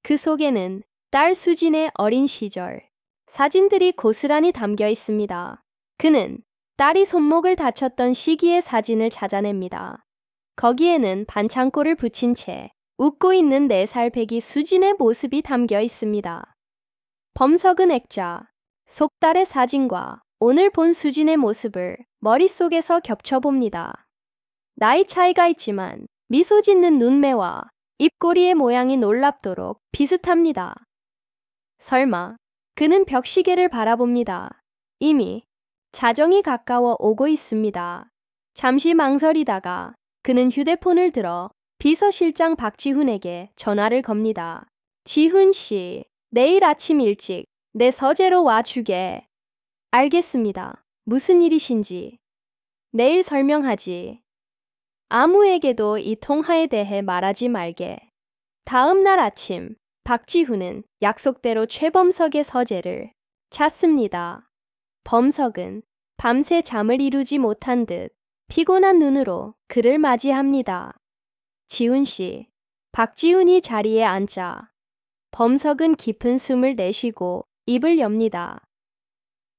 그 속에는 딸 수진의 어린 시절 사진들이 고스란히 담겨 있습니다. 그는 딸이 손목을 다쳤던 시기의 사진을 찾아냅니다. 거기에는 반창고를 붙인 채 웃고 있는 4살 배기 수진의 모습이 담겨 있습니다. 범석은 액자, 속딸의 사진과 오늘 본 수진의 모습을 머릿속에서 겹쳐봅니다. 나이 차이가 있지만 미소 짓는 눈매와 입꼬리의 모양이 놀랍도록 비슷합니다. 설마 그는 벽시계를 바라봅니다. 이미 자정이 가까워 오고 있습니다. 잠시 망설이다가 그는 휴대폰을 들어 비서실장 박지훈에게 전화를 겁니다. 지훈 씨, 내일 아침 일찍 내 서재로 와주게. 알겠습니다. 무슨 일이신지. 내일 설명하지. 아무에게도 이 통화에 대해 말하지 말게. 다음 날 아침, 박지훈은 약속대로 최범석의 서재를 찾습니다. 범석은 밤새 잠을 이루지 못한 듯 피곤한 눈으로 그를 맞이합니다. 지훈 씨, 박지훈이 자리에 앉자 범석은 깊은 숨을 내쉬고 입을 엽니다.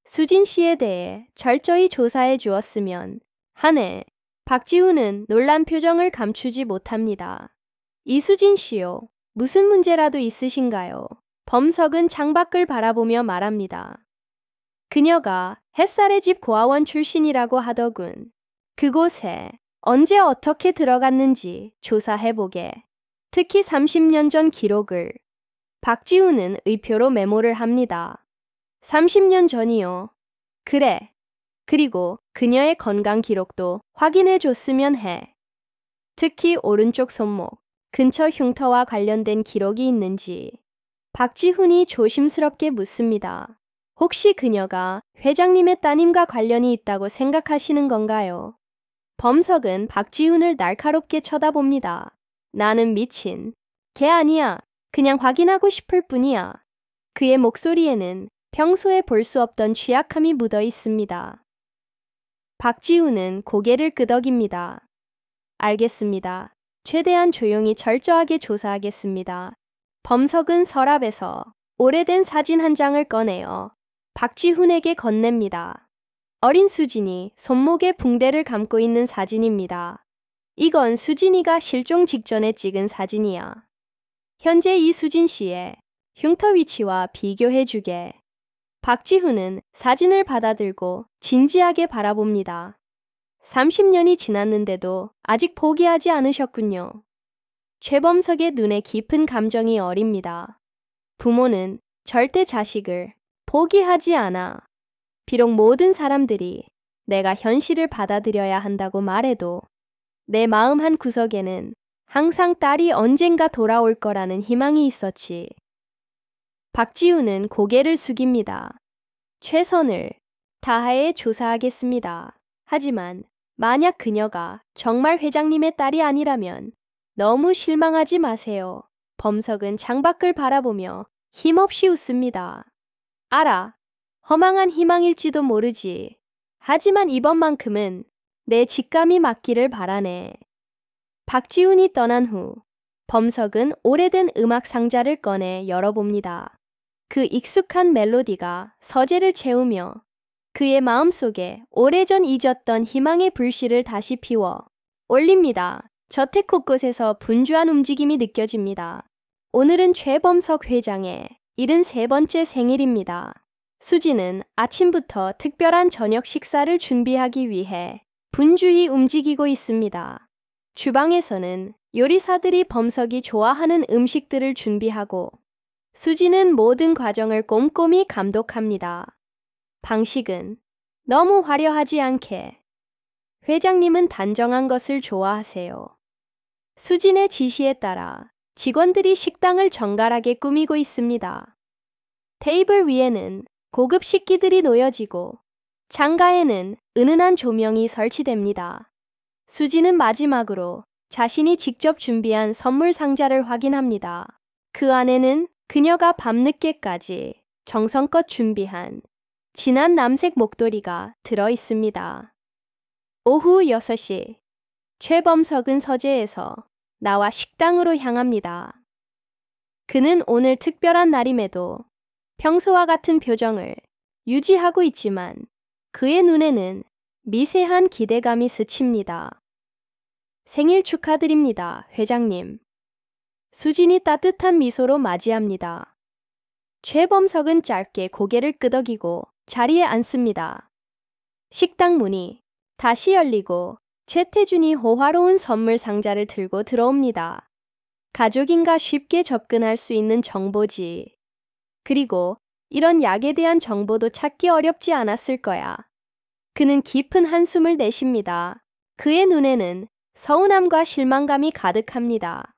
수진 씨에 대해 철저히 조사해 주었으면 하네. 박지훈은 놀란 표정을 감추지 못합니다. 이수진 씨요. 무슨 문제라도 있으신가요? 범석은 창밖을 바라보며 말합니다. 그녀가 햇살의 집 고아원 출신이라고 하더군. 그곳에 언제 어떻게 들어갔는지 조사해보게. 특히 30년 전 기록을. 박지훈은 의표로 메모를 합니다. 30년 전이요. 그래. 그리고 그녀의 건강 기록도 확인해 줬으면 해. 특히 오른쪽 손목 근처 흉터와 관련된 기록이 있는지. 박지훈이 조심스럽게 묻습니다. 혹시 그녀가 회장님의 따님과 관련이 있다고 생각하시는 건가요? 범석은 박지훈을 날카롭게 쳐다봅니다. 나는 미친. 걔 아니야. 그냥 확인하고 싶을 뿐이야. 그의 목소리에는 평소에 볼 수 없던 취약함이 묻어 있습니다. 박지훈은 고개를 끄덕입니다. 알겠습니다. 최대한 조용히 철저하게 조사하겠습니다. 범석은 서랍에서 오래된 사진 한 장을 꺼내어 박지훈에게 건넵니다. 어린 수진이 손목에 붕대를 감고 있는 사진입니다. 이건 수진이가 실종 직전에 찍은 사진이야. 현재 이 수진 씨의 흉터 위치와 비교해주게. 박지훈은 사진을 받아들고 진지하게 바라봅니다. 30년이 지났는데도 아직 포기하지 않으셨군요. 최범석의 눈에 깊은 감정이 어립니다. 부모는 절대 자식을 포기하지 않아. 비록 모든 사람들이 내가 현실을 받아들여야 한다고 말해도 내 마음 한 구석에는 항상 딸이 언젠가 돌아올 거라는 희망이 있었지. 박지훈은 고개를 숙입니다. 최선을 다하여 조사하겠습니다. 하지만 만약 그녀가 정말 회장님의 딸이 아니라면 너무 실망하지 마세요. 범석은 창밖을 바라보며 힘없이 웃습니다. 알아. 허망한 희망일지도 모르지. 하지만 이번만큼은 내 직감이 맞기를 바라네. 박지훈이 떠난 후 범석은 오래된 음악 상자를 꺼내 열어봅니다. 그 익숙한 멜로디가 서재를 채우며 그의 마음속에 오래전 잊었던 희망의 불씨를 다시 피워 올립니다. 저택 곳곳에서 분주한 움직임이 느껴집니다. 오늘은 최범석 회장의 73번째 생일입니다. 수지는 아침부터 특별한 저녁 식사를 준비하기 위해 분주히 움직이고 있습니다. 주방에서는 요리사들이 범석이 좋아하는 음식들을 준비하고 수지는 모든 과정을 꼼꼼히 감독합니다. 방식은 너무 화려하지 않게. 회장님은 단정한 것을 좋아하세요. 수진의 지시에 따라 직원들이 식당을 정갈하게 꾸미고 있습니다. 테이블 위에는 고급 식기들이 놓여지고 창가에는 은은한 조명이 설치됩니다. 수지는 마지막으로 자신이 직접 준비한 선물 상자를 확인합니다. 그 안에는 그녀가 밤늦게까지 정성껏 준비한 진한 남색 목도리가 들어 있습니다. 오후 6시, 최범석은 서재에서 나와 식당으로 향합니다. 그는 오늘 특별한 날임에도 평소와 같은 표정을 유지하고 있지만 그의 눈에는 미세한 기대감이 스칩니다. 생일 축하드립니다, 회장님. 수진이 따뜻한 미소로 맞이합니다. 최범석은 짧게 고개를 끄덕이고 자리에 앉습니다. 식당 문이 다시 열리고 최태준이 호화로운 선물 상자를 들고 들어옵니다. 가족인가 쉽게 접근할 수 있는 정보지. 그리고 이런 약에 대한 정보도 찾기 어렵지 않았을 거야. 그는 깊은 한숨을 내쉽니다. 그의 눈에는 서운함과 실망감이 가득합니다.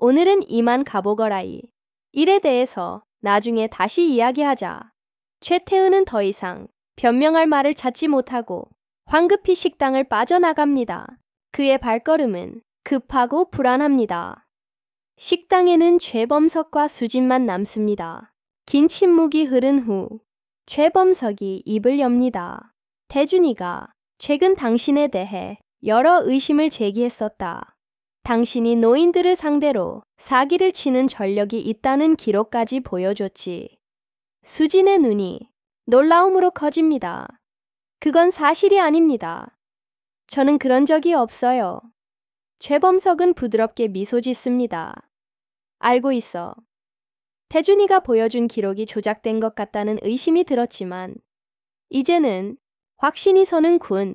오늘은 이만 가보거라이. 일에 대해서 나중에 다시 이야기하자. 최태은은 더 이상 변명할 말을 찾지 못하고 황급히 식당을 빠져나갑니다. 그의 발걸음은 급하고 불안합니다. 식당에는 최범석과 수진만 남습니다. 긴 침묵이 흐른 후 최범석이 입을 엽니다. 태준이가 최근 당신에 대해 여러 의심을 제기했었다. 당신이 노인들을 상대로 사기를 치는 전력이 있다는 기록까지 보여줬지. 수진의 눈이 놀라움으로 커집니다. 그건 사실이 아닙니다. 저는 그런 적이 없어요. 최범석은 부드럽게 미소 짓습니다. 알고 있어. 태준이가 보여준 기록이 조작된 것 같다는 의심이 들었지만 이제는 확신이 서는 군.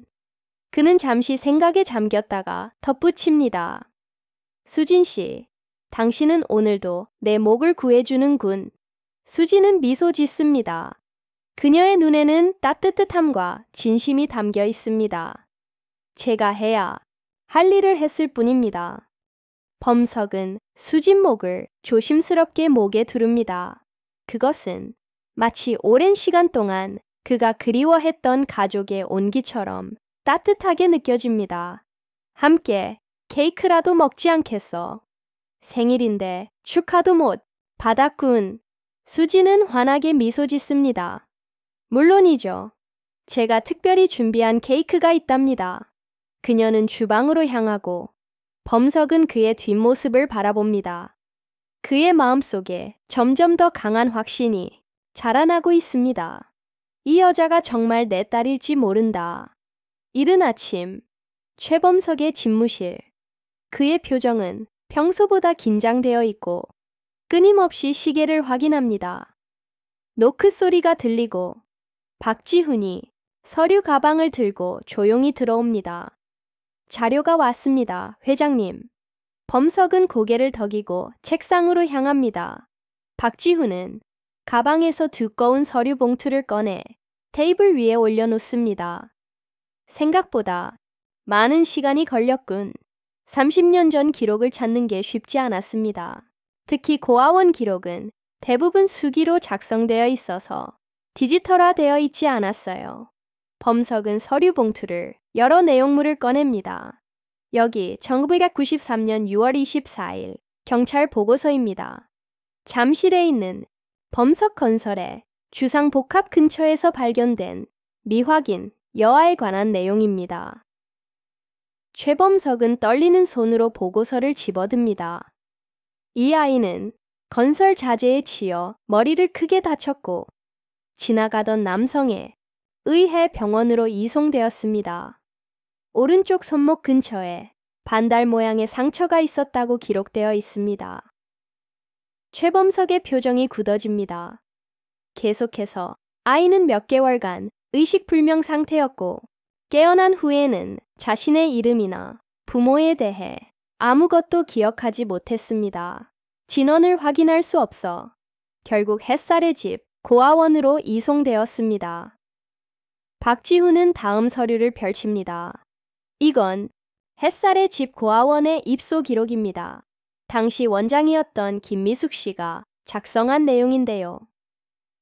그는 잠시 생각에 잠겼다가 덧붙입니다. 수진 씨, 당신은 오늘도 내 목을 구해주는군. 수진은 미소 짓습니다. 그녀의 눈에는 따뜻함과 진심이 담겨 있습니다. 제가 해야 할 일을 했을 뿐입니다. 범석은 수진 목을 조심스럽게 목에 두릅니다. 그것은 마치 오랜 시간 동안 그가 그리워했던 가족의 온기처럼 따뜻하게 느껴집니다. 함께 케이크라도 먹지 않겠어. 생일인데 축하도 못 받았군. 수지는 환하게 미소 짓습니다. 물론이죠. 제가 특별히 준비한 케이크가 있답니다. 그녀는 주방으로 향하고 범석은 그의 뒷모습을 바라봅니다. 그의 마음속에 점점 더 강한 확신이 자라나고 있습니다. 이 여자가 정말 내 딸일지 모른다. 이른 아침, 최범석의 집무실. 그의 표정은 평소보다 긴장되어 있고 끊임없이 시계를 확인합니다. 노크 소리가 들리고 박지훈이 서류 가방을 들고 조용히 들어옵니다. 자료가 왔습니다, 회장님. 범석은 고개를 덕이고 책상으로 향합니다. 박지훈은 가방에서 두꺼운 서류 봉투를 꺼내 테이블 위에 올려놓습니다. 생각보다 많은 시간이 걸렸군. 30년 전 기록을 찾는 게 쉽지 않았습니다. 특히 고아원 기록은 대부분 수기로 작성되어 있어서 디지털화되어 있지 않았어요. 범석은 서류 봉투를 여러 내용물을 꺼냅니다. 여기 1993년 6월 24일 경찰 보고서입니다. 잠실에 있는 범석건설의 주상복합 근처에서 발견된 미확인 여아에 관한 내용입니다. 최범석은 떨리는 손으로 보고서를 집어듭니다. 이 아이는 건설 자재에 치여 머리를 크게 다쳤고 지나가던 남성에 의해 병원으로 이송되었습니다. 오른쪽 손목 근처에 반달 모양의 상처가 있었다고 기록되어 있습니다. 최범석의 표정이 굳어집니다. 계속해서 아이는 몇 개월간 의식불명 상태였고 깨어난 후에는 자신의 이름이나 부모에 대해 아무것도 기억하지 못했습니다. 진원을 확인할 수 없어 결국 햇살의 집 고아원으로 이송되었습니다. 박지훈은 다음 서류를 펼칩니다. 이건 햇살의 집 고아원의 입소 기록입니다. 당시 원장이었던 김미숙 씨가 작성한 내용인데요.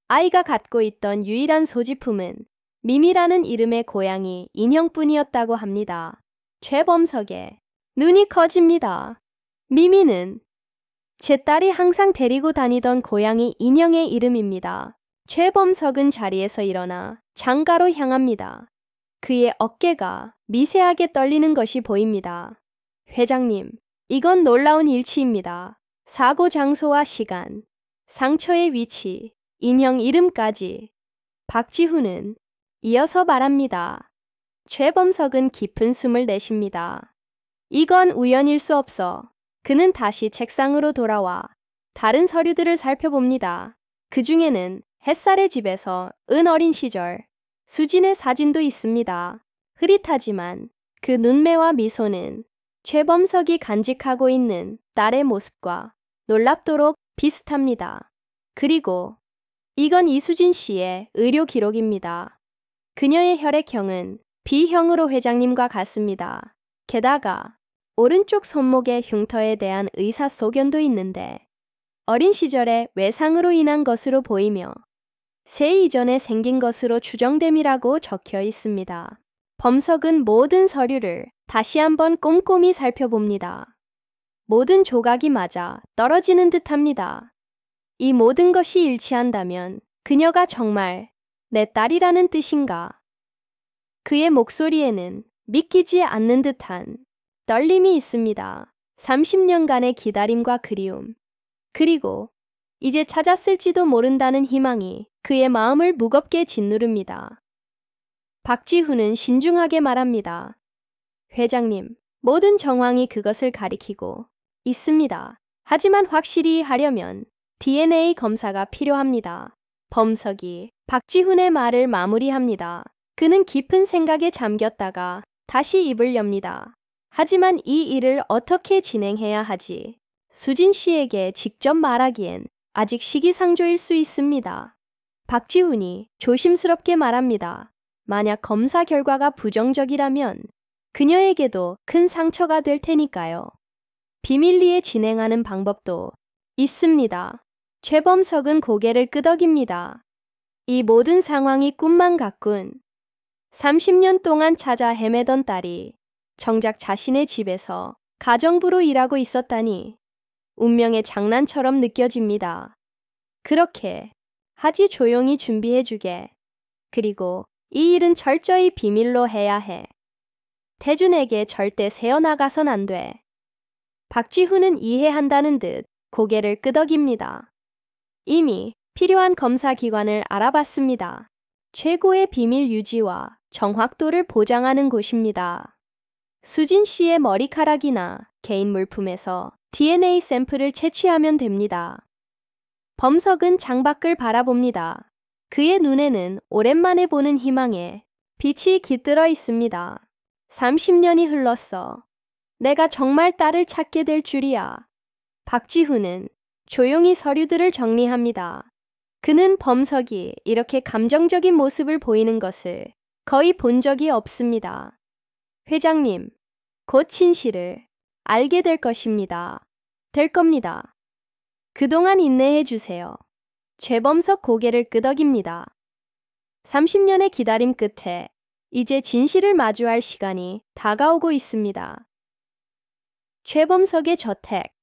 아이가 갖고 있던 유일한 소지품은 미미라는 이름의 고양이 인형뿐이었다고 합니다. 최범석의 눈이 커집니다. 미미는 제 딸이 항상 데리고 다니던 고양이 인형의 이름입니다. 최범석은 자리에서 일어나 장가로 향합니다. 그의 어깨가 미세하게 떨리는 것이 보입니다. 회장님, 이건 놀라운 일치입니다. 사고 장소와 시간, 상처의 위치, 인형 이름까지. 박지훈은 이어서 말합니다. 최범석은 깊은 숨을 내쉽니다. 이건 우연일 수 없어. 그는 다시 책상으로 돌아와 다른 서류들을 살펴봅니다. 그 중에는 햇살의 집에서 은 어린 시절 수진의 사진도 있습니다. 흐릿하지만 그 눈매와 미소는 최범석이 간직하고 있는 딸의 모습과 놀랍도록 비슷합니다. 그리고 이건 이수진 씨의 의료 기록입니다. 그녀의 혈액형은 B형으로 회장님과 같습니다. 게다가 오른쪽 손목의 흉터에 대한 의사 소견도 있는데 어린 시절의 외상으로 인한 것으로 보이며 세 이전에 생긴 것으로 추정됨이라고 적혀 있습니다. 범석은 모든 서류를 다시 한번 꼼꼼히 살펴봅니다. 모든 조각이 맞아 떨어지는 듯합니다. 이 모든 것이 일치한다면 그녀가 정말 내 딸이라는 뜻인가? 그의 목소리에는 믿기지 않는 듯한 떨림이 있습니다. 30년간의 기다림과 그리움, 그리고 이제 찾았을지도 모른다는 희망이 그의 마음을 무겁게 짓누릅니다. 박지훈은 신중하게 말합니다. 회장님, 모든 정황이 그것을 가리키고 있습니다. 하지만 확실히 하려면 DNA 검사가 필요합니다. 범석이 박지훈의 말을 마무리합니다. 그는 깊은 생각에 잠겼다가 다시 입을 엽니다. 하지만 이 일을 어떻게 진행해야 하지? 수진 씨에게 직접 말하기엔 아직 시기상조일 수 있습니다. 박지훈이 조심스럽게 말합니다. 만약 검사 결과가 부정적이라면 그녀에게도 큰 상처가 될 테니까요. 비밀리에 진행하는 방법도 있습니다. 최범석은 고개를 끄덕입니다. 이 모든 상황이 꿈만 같군. 30년 동안 찾아 헤매던 딸이 정작 자신의 집에서 가정부로 일하고 있었다니 운명의 장난처럼 느껴집니다. 그렇게 하지 조용히 준비해주게. 그리고 이 일은 철저히 비밀로 해야 해. 태준에게 절대 새어나가선 안 돼. 박지훈은 이해한다는 듯 고개를 끄덕입니다. 이미 필요한 검사 기관을 알아봤습니다. 최고의 비밀 유지와 정확도를 보장하는 곳입니다. 수진 씨의 머리카락이나 개인 물품에서 DNA 샘플을 채취하면 됩니다. 범석은 창밖을 바라봅니다. 그의 눈에는 오랜만에 보는 희망에 빛이 깃들어 있습니다. 30년이 흘렀어. 내가 정말 딸을 찾게 될 줄이야. 박지훈은 조용히 서류들을 정리합니다. 그는 범석이 이렇게 감정적인 모습을 보이는 것을 거의 본 적이 없습니다. 회장님, 곧 진실을 알게 될 것입니다. 될 겁니다. 그동안 인내해 주세요. 최범석 고개를 끄덕입니다. 30년의 기다림 끝에 이제 진실을 마주할 시간이 다가오고 있습니다. 최범석의 저택.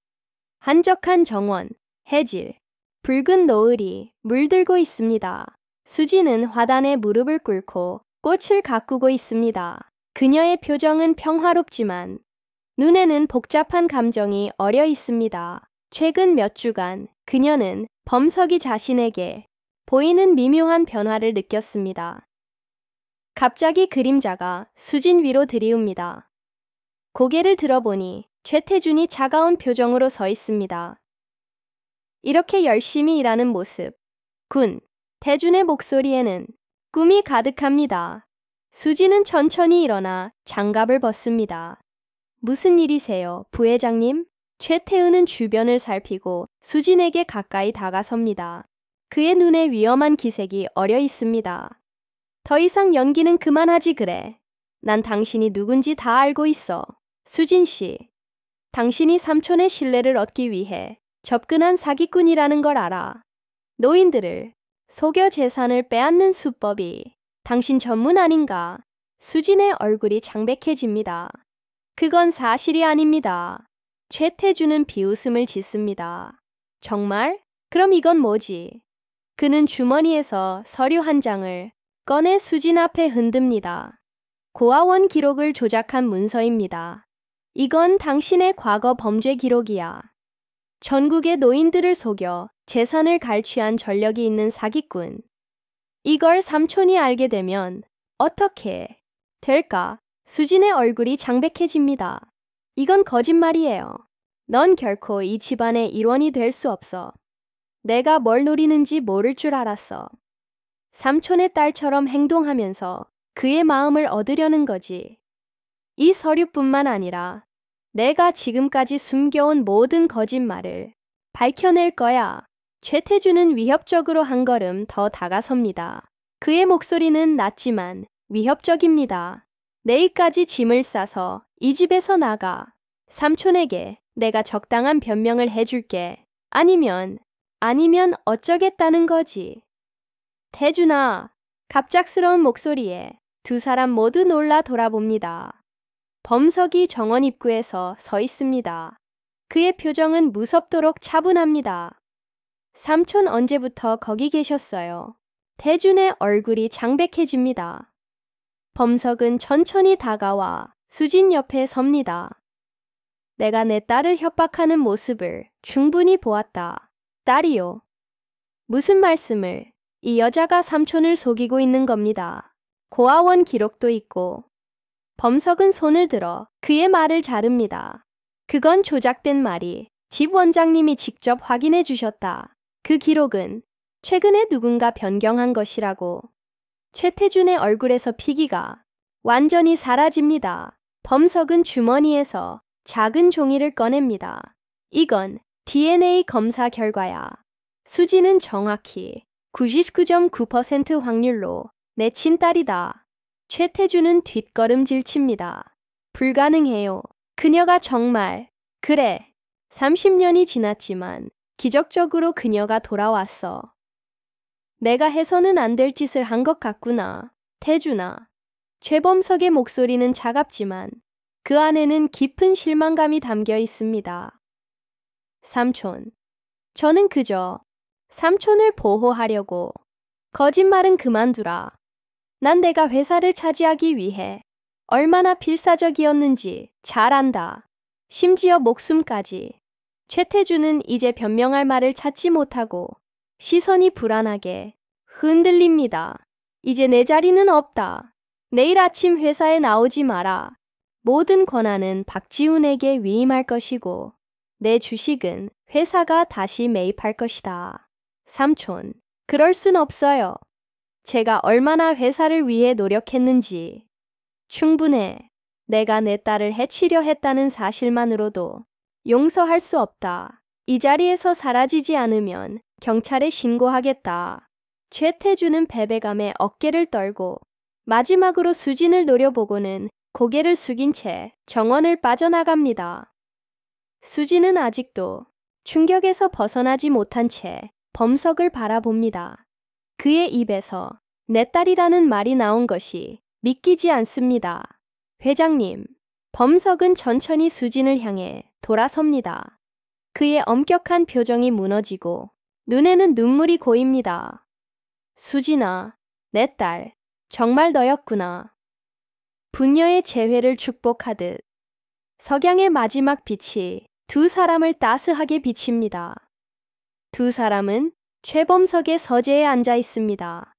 한적한 정원, 해질, 붉은 노을이 물들고 있습니다. 수지는 화단에 무릎을 꿇고 꽃을 가꾸고 있습니다. 그녀의 표정은 평화롭지만 눈에는 복잡한 감정이 어려 있습니다. 최근 몇 주간 그녀는 범석이 자신에게 보이는 미묘한 변화를 느꼈습니다. 갑자기 그림자가 수진 위로 들이웁니다. 고개를 들어보니 최태준이 차가운 표정으로 서 있습니다. 이렇게 열심히 일하는 모습. 태준의 목소리에는 꿈이 가득합니다. 수지는 천천히 일어나 장갑을 벗습니다. 무슨 일이세요, 부회장님? 최태은은 주변을 살피고 수진에게 가까이 다가섭니다. 그의 눈에 위험한 기색이 어려 있습니다. 더 이상 연기는 그만하지 그래. 난 당신이 누군지 다 알고 있어. 수진 씨. 당신이 삼촌의 신뢰를 얻기 위해 접근한 사기꾼이라는 걸 알아. 노인들을 속여 재산을 빼앗는 수법이 당신 전문 아닌가? 수진의 얼굴이 창백해집니다. 그건 사실이 아닙니다. 최태준은 비웃음을 짓습니다. 정말? 그럼 이건 뭐지? 그는 주머니에서 서류 한 장을 꺼내 수진 앞에 흔듭니다. 고아원 기록을 조작한 문서입니다. 이건 당신의 과거 범죄 기록이야. 전국의 노인들을 속여 재산을 갈취한 전력이 있는 사기꾼. 이걸 삼촌이 알게 되면 어떻게 될까? 수진의 얼굴이 창백해집니다. 이건 거짓말이에요. 넌 결코 이 집안의 일원이 될 수 없어. 내가 뭘 노리는지 모를 줄 알았어. 삼촌의 딸처럼 행동하면서 그의 마음을 얻으려는 거지. 이 서류뿐만 아니라 내가 지금까지 숨겨온 모든 거짓말을 밝혀낼 거야. 최태준은 위협적으로 한 걸음 더 다가섭니다. 그의 목소리는 낮지만 위협적입니다. 내일까지 짐을 싸서 이 집에서 나가. 삼촌에게 내가 적당한 변명을 해줄게. 아니면 어쩌겠다는 거지. 태준아. 갑작스러운 목소리에 두 사람 모두 놀라 돌아봅니다. 범석이 정원 입구에서 서 있습니다. 그의 표정은 무섭도록 차분합니다. 삼촌 언제부터 거기 계셨어요? 태준의 얼굴이 창백해집니다. 범석은 천천히 다가와 수진 옆에 섭니다. 내가 내 딸을 협박하는 모습을 충분히 보았다. 딸이요. 무슨 말씀을? 이 여자가 삼촌을 속이고 있는 겁니다. 고아원 기록도 있고. 범석은 손을 들어 그의 말을 자릅니다. 그건 조작된 말이 집 원장님이 직접 확인해 주셨다. 그 기록은 최근에 누군가 변경한 것이라고. 최태준의 얼굴에서 피기가 완전히 사라집니다. 범석은 주머니에서 작은 종이를 꺼냅니다. 이건 DNA 검사 결과야. 수지는 정확히 99.9% 확률로 내 친딸이다. 최태준은 뒷걸음질 칩니다. 불가능해요. 그녀가 정말. 그래. 30년이 지났지만 기적적으로 그녀가 돌아왔어. 내가 해서는 안 될 짓을 한 것 같구나. 태준아. 최범석의 목소리는 차갑지만 그 안에는 깊은 실망감이 담겨 있습니다. 삼촌. 저는 그저 삼촌을 보호하려고. 거짓말은 그만두라. 난 내가 회사를 차지하기 위해 얼마나 필사적이었는지 잘 안다. 심지어 목숨까지. 최태주는 이제 변명할 말을 찾지 못하고 시선이 불안하게 흔들립니다. 이제 내 자리는 없다. 내일 아침 회사에 나오지 마라. 모든 권한은 박지훈에게 위임할 것이고 내 주식은 회사가 다시 매입할 것이다. 삼촌, 그럴 순 없어요. 제가 얼마나 회사를 위해 노력했는지 충분해. 내가 내 딸을 해치려 했다는 사실만으로도 용서할 수 없다. 이 자리에서 사라지지 않으면 경찰에 신고하겠다. 최태주는 패배감에 어깨를 떨고 마지막으로 수진을 노려보고는 고개를 숙인 채 정원을 빠져나갑니다. 수진은 아직도 충격에서 벗어나지 못한 채 범석을 바라봅니다. 그의 입에서 내 딸이라는 말이 나온 것이 믿기지 않습니다. 회장님, 범석은 천천히 수진을 향해 돌아섭니다. 그의 엄격한 표정이 무너지고 눈에는 눈물이 고입니다. 수진아, 내 딸, 정말 너였구나. 분녀의 재회를 축복하듯 석양의 마지막 빛이 두 사람을 따스하게 비칩니다. 두 사람은 최범석의 서재에 앉아 있습니다.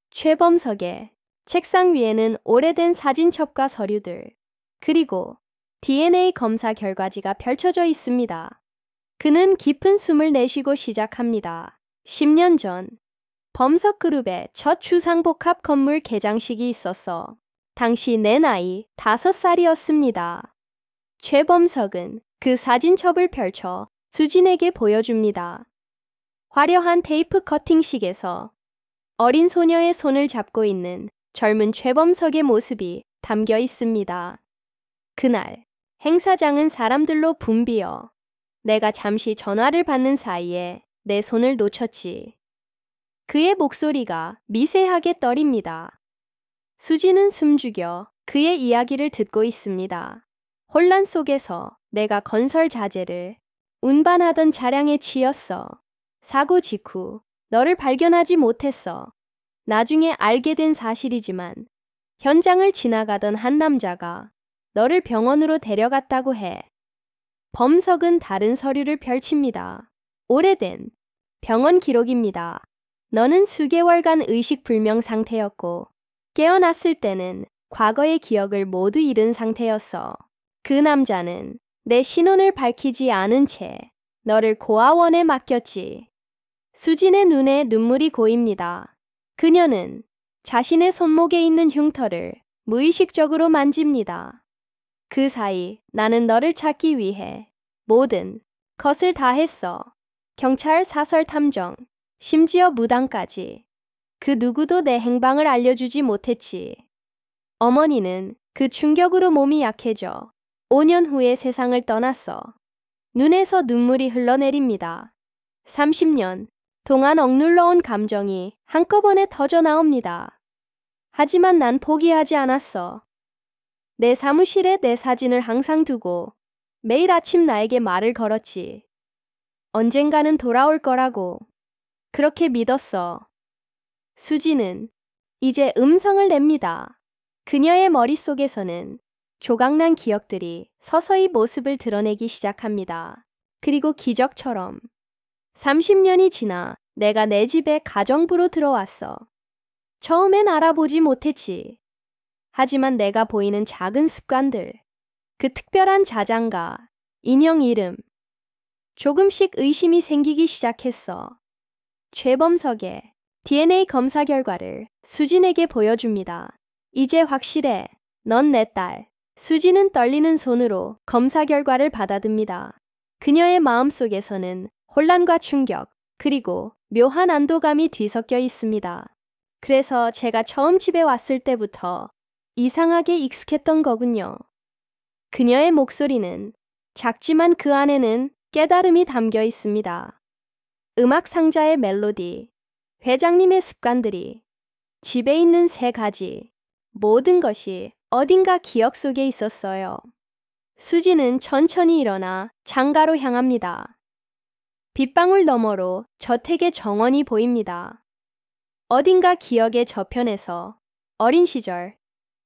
최범석의 책상 위에는 오래된 사진첩과 서류들, 그리고 DNA 검사 결과지가 펼쳐져 있습니다. 그는 깊은 숨을 내쉬고 시작합니다. 10년 전 범석그룹의 첫 주상복합 건물 개장식이 있었어. 당시 내 나이 5살이었습니다. 최범석은 그 사진첩을 펼쳐 수진에게 보여줍니다. 화려한 테이프 커팅식에서 어린 소녀의 손을 잡고 있는 젊은 최범석의 모습이 담겨 있습니다. 그날 행사장은 사람들로 붐비어 내가 잠시 전화를 받는 사이에 내 손을 놓쳤지. 그의 목소리가 미세하게 떨립니다. 수지는 숨죽여 그의 이야기를 듣고 있습니다. 혼란 속에서 내가 건설 자재를 운반하던 차량에 치였어. 사고 직후 너를 발견하지 못했어. 나중에 알게 된 사실이지만 현장을 지나가던 한 남자가 너를 병원으로 데려갔다고 해. 범석은 다른 서류를 펼칩니다. 오래된 병원 기록입니다. 너는 수개월간 의식불명 상태였고 깨어났을 때는 과거의 기억을 모두 잃은 상태였어. 그 남자는 내 신원을 밝히지 않은 채 너를 고아원에 맡겼지. 수진의 눈에 눈물이 고입니다. 그녀는 자신의 손목에 있는 흉터를 무의식적으로 만집니다. 그 사이 나는 너를 찾기 위해 모든 것을 다 했어. 경찰, 사설 탐정, 심지어 무당까지. 그 누구도 내 행방을 알려주지 못했지. 어머니는 그 충격으로 몸이 약해져 5년 후에 세상을 떠났어. 눈에서 눈물이 흘러내립니다. 30년 동안 억눌러온 감정이 한꺼번에 터져 나옵니다. 하지만 난 포기하지 않았어. 내 사무실에 내 사진을 항상 두고 매일 아침 나에게 말을 걸었지. 언젠가는 돌아올 거라고. 그렇게 믿었어. 수지는 이제 음성을 냅니다. 그녀의 머릿속에서는 조각난 기억들이 서서히 모습을 드러내기 시작합니다. 그리고 기적처럼 30년이 지나 내가 내 집에 가정부로 들어왔어. 처음엔 알아보지 못했지. 하지만 내가 보이는 작은 습관들, 그 특별한 자장가, 인형 이름, 조금씩 의심이 생기기 시작했어. 최범석의 DNA 검사 결과를 수진에게 보여줍니다. 이제 확실해. 넌 내 딸. 수진은 떨리는 손으로 검사 결과를 받아듭니다. 그녀의 마음속에서는 혼란과 충격, 그리고 묘한 안도감이 뒤섞여 있습니다. 그래서 제가 처음 집에 왔을 때부터 이상하게 익숙했던 거군요. 그녀의 목소리는 작지만 그 안에는 깨달음이 담겨 있습니다. 음악 상자의 멜로디, 회장님의 습관들이, 집에 있는 3가지, 모든 것이 어딘가 기억 속에 있었어요. 수지는 천천히 일어나 창가로 향합니다. 빗방울 너머로 저택의 정원이 보입니다. 어딘가 기억의 저편에서 어린 시절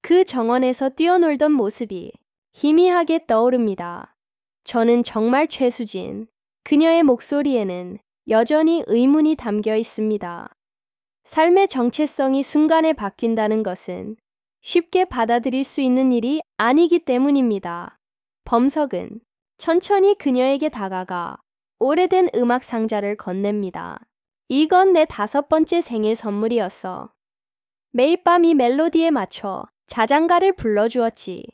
그 정원에서 뛰어놀던 모습이 희미하게 떠오릅니다. 저는 정말 최수진. 그녀의 목소리에는 여전히 의문이 담겨 있습니다. 삶의 정체성이 순간에 바뀐다는 것은 쉽게 받아들일 수 있는 일이 아니기 때문입니다. 범석은 천천히 그녀에게 다가가 오래된 음악 상자를 건넵니다. 이건 내 5번째 생일 선물이었어. 매일 밤 이 멜로디에 맞춰 자장가를 불러주었지.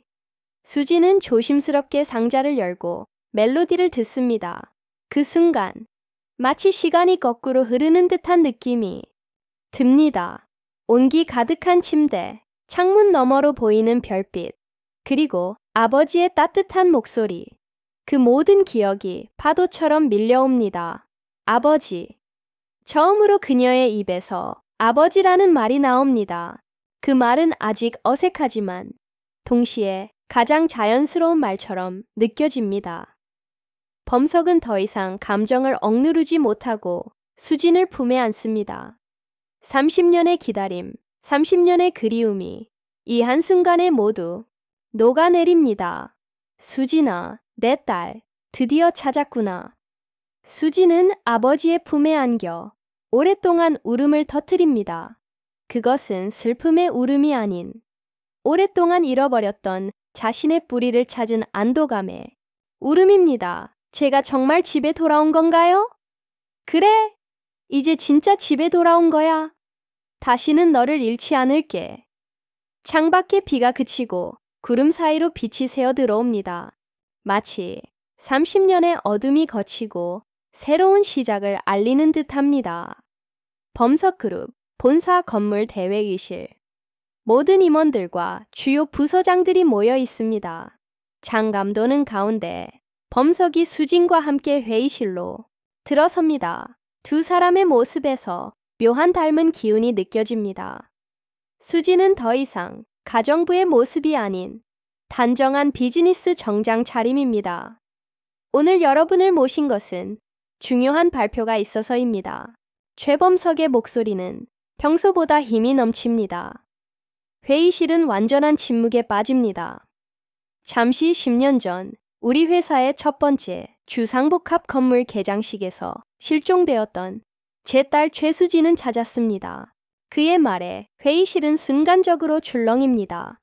수지는 조심스럽게 상자를 열고 멜로디를 듣습니다. 그 순간 마치 시간이 거꾸로 흐르는 듯한 느낌이 듭니다. 온기 가득한 침대, 창문 너머로 보이는 별빛, 그리고 아버지의 따뜻한 목소리. 그 모든 기억이 파도처럼 밀려옵니다. 아버지. 처음으로 그녀의 입에서 아버지라는 말이 나옵니다. 그 말은 아직 어색하지만 동시에 가장 자연스러운 말처럼 느껴집니다. 범석은 더 이상 감정을 억누르지 못하고 수진을 품에 안습니다. 30년의 기다림, 30년의 그리움이 이 한순간에 모두 녹아내립니다. 수진아, 내 딸, 드디어 찾았구나. 수진은 아버지의 품에 안겨 오랫동안 울음을 터뜨립니다. 그것은 슬픔의 울음이 아닌 오랫동안 잃어버렸던 자신의 뿌리를 찾은 안도감의 울음입니다. 제가 정말 집에 돌아온 건가요? 그래, 이제 진짜 집에 돌아온 거야. 다시는 너를 잃지 않을게. 창밖에 비가 그치고 구름 사이로 빛이 새어 들어옵니다. 마치 30년의 어둠이 걷히고 새로운 시작을 알리는 듯합니다. 범석그룹 본사 건물 대회의실. 모든 임원들과 주요 부서장들이 모여 있습니다. 장 감독은 가운데, 범석이 수진과 함께 회의실로 들어섭니다. 두 사람의 모습에서 묘한 닮은 기운이 느껴집니다. 수진은 더 이상 가정부의 모습이 아닌 단정한 비즈니스 정장 차림입니다. 오늘 여러분을 모신 것은 중요한 발표가 있어서입니다. 최범석의 목소리는 평소보다 힘이 넘칩니다. 회의실은 완전한 침묵에 빠집니다. 잠시 10년 전 우리 회사의 첫 번째 주상복합 건물 개장식에서 실종되었던 제 딸 최수진은 찾았습니다. 그의 말에 회의실은 순간적으로 출렁입니다.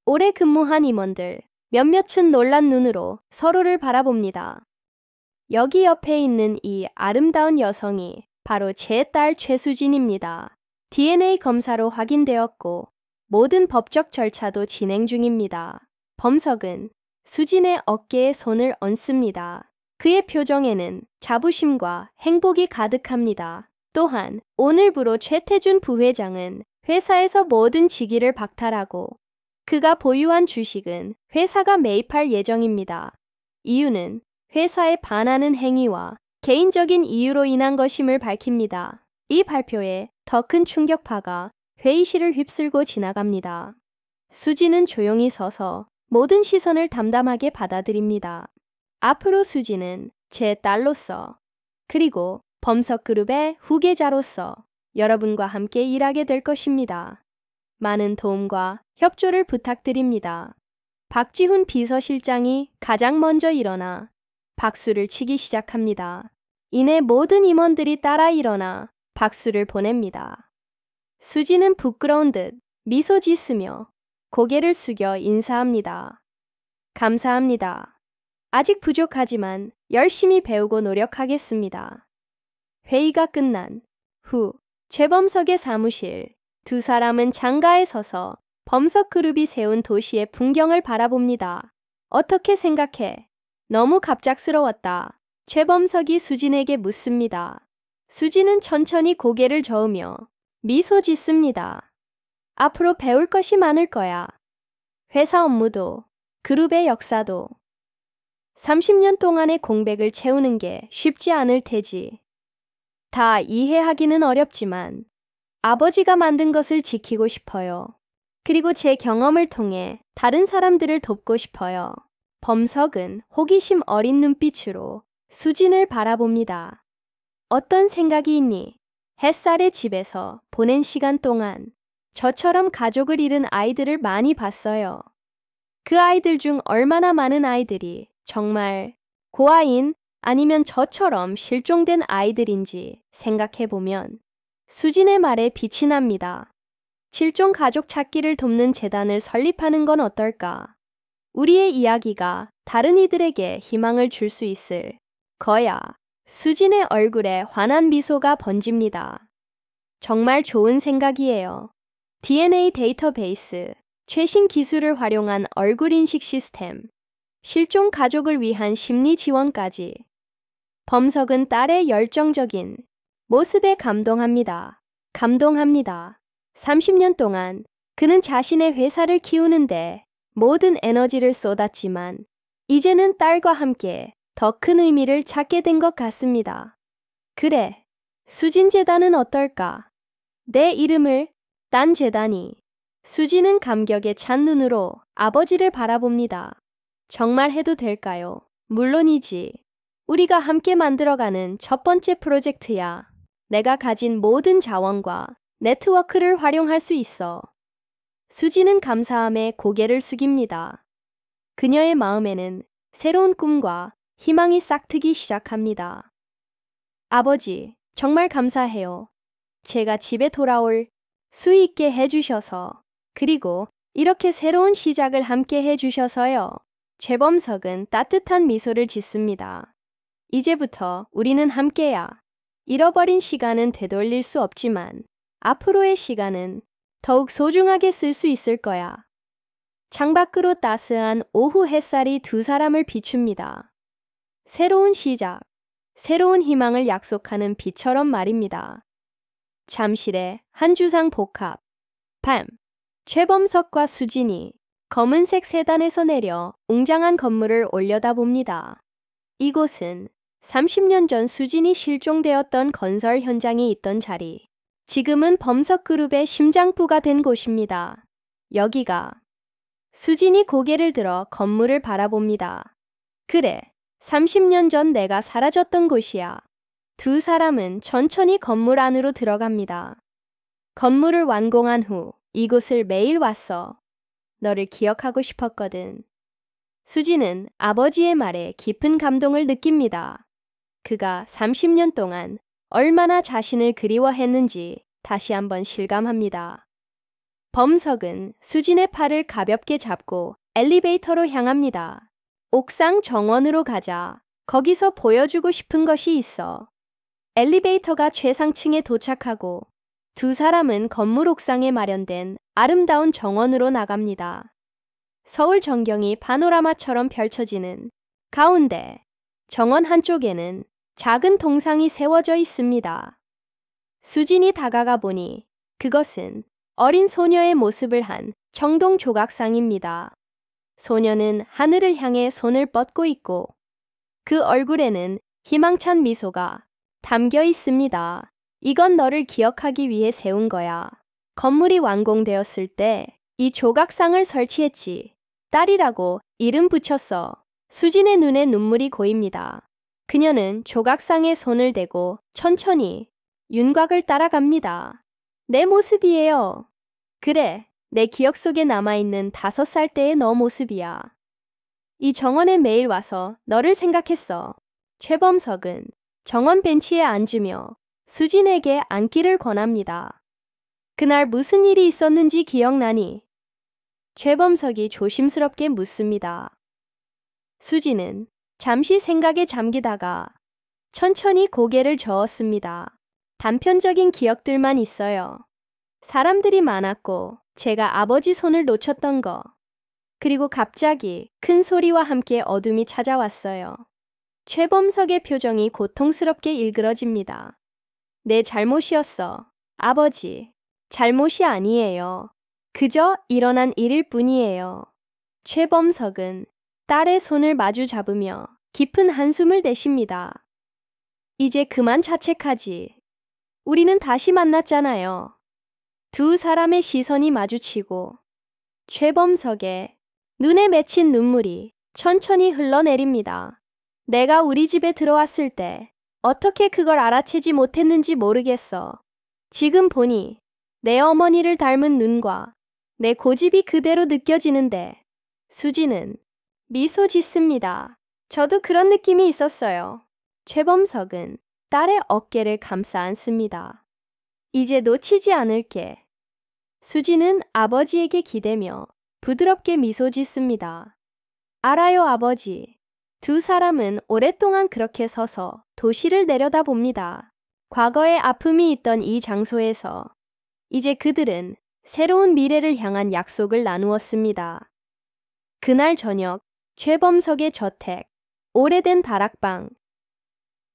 오래 근무한 임원들 몇몇은 놀란 눈으로 서로를 바라봅니다. 여기 옆에 있는 이 아름다운 여성이 바로 제 딸 최수진입니다. DNA 검사로 확인되었고 모든 법적 절차도 진행 중입니다. 범석은 수진의 어깨에 손을 얹습니다. 그의 표정에는 자부심과 행복이 가득합니다. 또한 오늘부로 최태준 부회장은 회사에서 모든 직위를 박탈하고 그가 보유한 주식은 회사가 매입할 예정입니다. 이유는 회사에 반하는 행위와 개인적인 이유로 인한 것임을 밝힙니다. 이 발표에 더 큰 충격파가 회의실을 휩쓸고 지나갑니다. 수진은 조용히 서서 모든 시선을 담담하게 받아들입니다. 앞으로 수진은 제 딸로서 그리고 범석그룹의 후계자로서 여러분과 함께 일하게 될 것입니다. 많은 도움과 협조를 부탁드립니다. 박지훈 비서실장이 가장 먼저 일어나 박수를 치기 시작합니다. 이내 모든 임원들이 따라 일어나 박수를 보냅니다. 수진은 부끄러운 듯 미소 짓으며 고개를 숙여 인사합니다. 감사합니다. 아직 부족하지만 열심히 배우고 노력하겠습니다. 회의가 끝난 후 최범석의 사무실. 두 사람은 창가에 서서 범석그룹이 세운 도시의 풍경을 바라봅니다. 어떻게 생각해? 너무 갑작스러웠다. 최범석이 수진에게 묻습니다. 수진은 천천히 고개를 저으며 미소 짓습니다. 앞으로 배울 것이 많을 거야. 회사 업무도, 그룹의 역사도. 30년 동안의 공백을 채우는 게 쉽지 않을 테지. 다 이해하기는 어렵지만 아버지가 만든 것을 지키고 싶어요. 그리고 제 경험을 통해 다른 사람들을 돕고 싶어요. 범석은 호기심 어린 눈빛으로 수진을 바라봅니다. 어떤 생각이 있니? 햇살의 집에서 보낸 시간 동안 저처럼 가족을 잃은 아이들을 많이 봤어요. 그 아이들 중 얼마나 많은 아이들이 정말 고아인 아니면 저처럼 실종된 아이들인지 생각해보면 수진의 말에 빛이 납니다. 실종 가족 찾기를 돕는 재단을 설립하는 건 어떨까? 우리의 이야기가 다른 이들에게 희망을 줄 수 있을 거야. 수진의 얼굴에 환한 미소가 번집니다. 정말 좋은 생각이에요. DNA 데이터베이스, 최신 기술을 활용한 얼굴 인식 시스템, 실종 가족을 위한 심리 지원까지. 범석은 딸의 열정적인 모습에 감동합니다. 30년 동안 그는 자신의 회사를 키우는데 모든 에너지를 쏟았지만 이제는 딸과 함께 더 큰 의미를 찾게 된 것 같습니다. 그래, 수진재단은 어떨까? 내 이름을 딴 재단이. 수진은 감격에 찬 눈으로 아버지를 바라봅니다. 정말 해도 될까요? 물론이지. 우리가 함께 만들어가는 첫 번째 프로젝트야. 내가 가진 모든 자원과 네트워크를 활용할 수 있어. 수진은 감사함에 고개를 숙입니다. 그녀의 마음에는 새로운 꿈과 희망이 싹트기 시작합니다. 아버지, 정말 감사해요. 제가 집에 돌아올 수 있게 해주셔서, 그리고 이렇게 새로운 시작을 함께 해주셔서요. 최범석은 따뜻한 미소를 짓습니다. 이제부터 우리는 함께야. 잃어버린 시간은 되돌릴 수 없지만 앞으로의 시간은 더욱 소중하게 쓸 수 있을 거야. 창밖으로 따스한 오후 햇살이 두 사람을 비춥니다. 새로운 시작, 새로운 희망을 약속하는 비처럼 말입니다. 잠실의 한 주상 복합. 밤, 최범석과 수진이 검은색 세단에서 내려 웅장한 건물을 올려다봅니다. 이곳은 30년 전 수진이 실종되었던 건설 현장이 있던 자리. 지금은 범석그룹의 심장부가 된 곳입니다. 여기가. 수진이 고개를 들어 건물을 바라봅니다. 그래, 30년 전 내가 사라졌던 곳이야. 두 사람은 천천히 건물 안으로 들어갑니다. 건물을 완공한 후 이곳을 매일 왔어. 너를 기억하고 싶었거든. 수진은 아버지의 말에 깊은 감동을 느낍니다. 그가 30년 동안 얼마나 자신을 그리워했는지 다시 한번 실감합니다. 범석은 수진의 팔을 가볍게 잡고 엘리베이터로 향합니다. 옥상 정원으로 가자. 거기서 보여주고 싶은 것이 있어. 엘리베이터가 최상층에 도착하고 두 사람은 건물 옥상에 마련된 아름다운 정원으로 나갑니다. 서울 전경이 파노라마처럼 펼쳐지는 가운데 정원 한쪽에는 작은 동상이 세워져 있습니다. 수진이 다가가 보니 그것은 어린 소녀의 모습을 한 청동 조각상입니다. 소녀는 하늘을 향해 손을 뻗고 있고 그 얼굴에는 희망찬 미소가 담겨 있습니다. 이건 너를 기억하기 위해 세운 거야. 건물이 완공되었을 때 이 조각상을 설치했지. 딸이라고 이름 붙였어. 수진의 눈에 눈물이 고입니다. 그녀는 조각상에 손을 대고 천천히 윤곽을 따라갑니다. 내 모습이에요. 그래, 내 기억 속에 남아있는 5살 때의 너 모습이야. 이 정원에 매일 와서 너를 생각했어. 최범석은 정원 벤치에 앉으며 수진에게 앉기를 권합니다. 그날 무슨 일이 있었는지 기억나니? 최범석이 조심스럽게 묻습니다. 수진은 잠시 생각에 잠기다가 천천히 고개를 저었습니다. 단편적인 기억들만 있어요. 사람들이 많았고 제가 아버지 손을 놓쳤던 거. 그리고 갑자기 큰 소리와 함께 어둠이 찾아왔어요. 최범석의 표정이 고통스럽게 일그러집니다. 내 잘못이었어. 아버지. 잘못이 아니에요. 그저 일어난 일일 뿐이에요. 최범석은 딸의 손을 마주 잡으며 깊은 한숨을 내쉽니다. 이제 그만 자책하지. 우리는 다시 만났잖아요. 두 사람의 시선이 마주치고 최범석의 눈에 맺힌 눈물이 천천히 흘러내립니다. 내가 우리 집에 들어왔을 때 어떻게 그걸 알아채지 못했는지 모르겠어. 지금 보니 내 어머니를 닮은 눈과 내 고집이 그대로 느껴지는데 수지는 미소 짓습니다. 저도 그런 느낌이 있었어요. 최범석은 딸의 어깨를 감싸 안습니다. 이제 놓치지 않을게. 수지는 아버지에게 기대며 부드럽게 미소 짓습니다. 알아요, 아버지. 두 사람은 오랫동안 그렇게 서서 도시를 내려다봅니다. 과거에 아픔이 있던 이 장소에서 이제 그들은 새로운 미래를 향한 약속을 나누었습니다. 그날 저녁, 최범석의 저택, 오래된 다락방.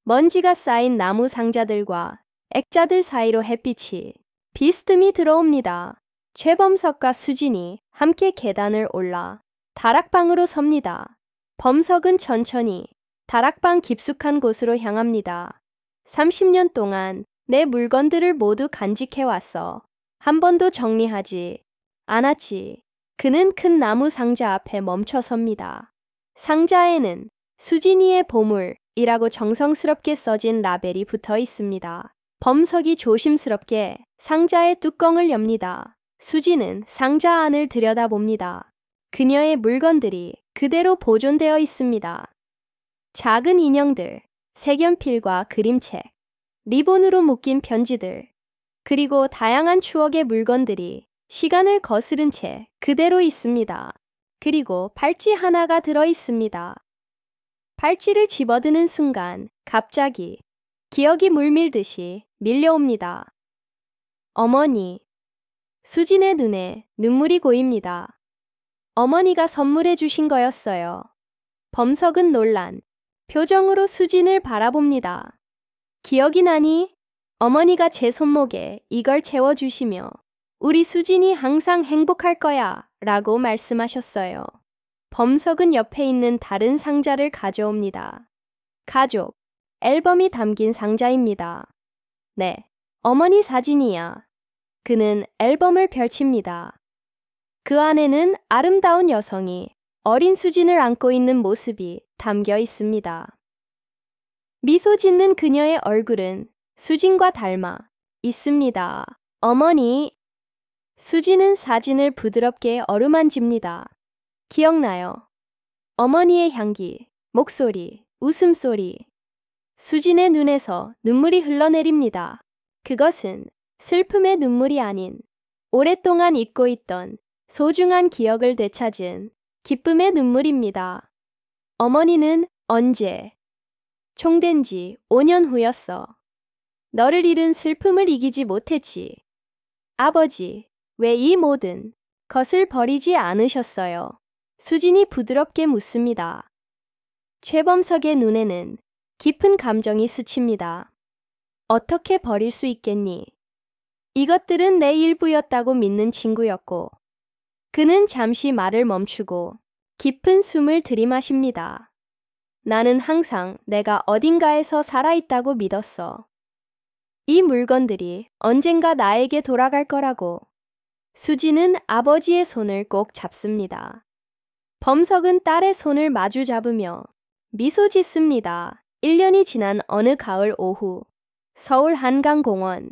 먼지가 쌓인 나무 상자들과 액자들 사이로 햇빛이 비스듬히 들어옵니다. 최범석과 수진이 함께 계단을 올라 다락방으로 섭니다. 범석은 천천히 다락방 깊숙한 곳으로 향합니다. 30년 동안 내 물건들을 모두 간직해왔어. 한 번도 정리하지 않았지. 그는 큰 나무 상자 앞에 멈춰 섭니다. 상자에는 수진이의 보물이라고 정성스럽게 써진 라벨이 붙어 있습니다. 범석이 조심스럽게 상자의 뚜껑을 엽니다. 수지는 상자 안을 들여다봅니다. 그녀의 물건들이 그대로 보존되어 있습니다. 작은 인형들, 색연필과 그림책, 리본으로 묶인 편지들, 그리고 다양한 추억의 물건들이 시간을 거스른 채 그대로 있습니다. 그리고 팔찌 하나가 들어 있습니다. 팔찌를 집어드는 순간 갑자기 기억이 물밀듯이 밀려옵니다. 어머니. 수진의 눈에 눈물이 고입니다. 어머니가 선물해 주신 거였어요. 범석은 놀란 표정으로 수진을 바라봅니다. 기억이 나니? 어머니가 제 손목에 이걸 채워주시며 우리 수진이 항상 행복할 거야 라고 말씀하셨어요. 범석은 옆에 있는 다른 상자를 가져옵니다. 가족, 앨범이 담긴 상자입니다. 네, 어머니 사진이야. 그는 앨범을 펼칩니다. 그 안에는 아름다운 여성이 어린 수진을 안고 있는 모습이 담겨 있습니다. 미소 짓는 그녀의 얼굴은 수진과 닮아 있습니다. 어머니. 수진은 사진을 부드럽게 어루만집니다. 기억나요? 어머니의 향기, 목소리, 웃음소리. 수진의 눈에서 눈물이 흘러내립니다. 그것은 슬픔의 눈물이 아닌 오랫동안 잊고 있던 소중한 기억을 되찾은 기쁨의 눈물입니다. 어머니는 언제? 총된 지 5년 후였어. 너를 잃은 슬픔을 이기지 못했지. 아버지, 왜 이 모든 것을 버리지 않으셨어요? 수진이 부드럽게 묻습니다. 최범석의 눈에는 깊은 감정이 스칩니다. 어떻게 버릴 수 있겠니? 이것들은 내 일부였다고 믿는 친구였고. 그는 잠시 말을 멈추고 깊은 숨을 들이마십니다. 나는 항상 내가 어딘가에서 살아있다고 믿었어. 이 물건들이 언젠가 나에게 돌아갈 거라고. 수지는 아버지의 손을 꼭 잡습니다. 범석은 딸의 손을 마주 잡으며 미소 짓습니다. 1년이 지난 어느 가을 오후, 서울 한강공원.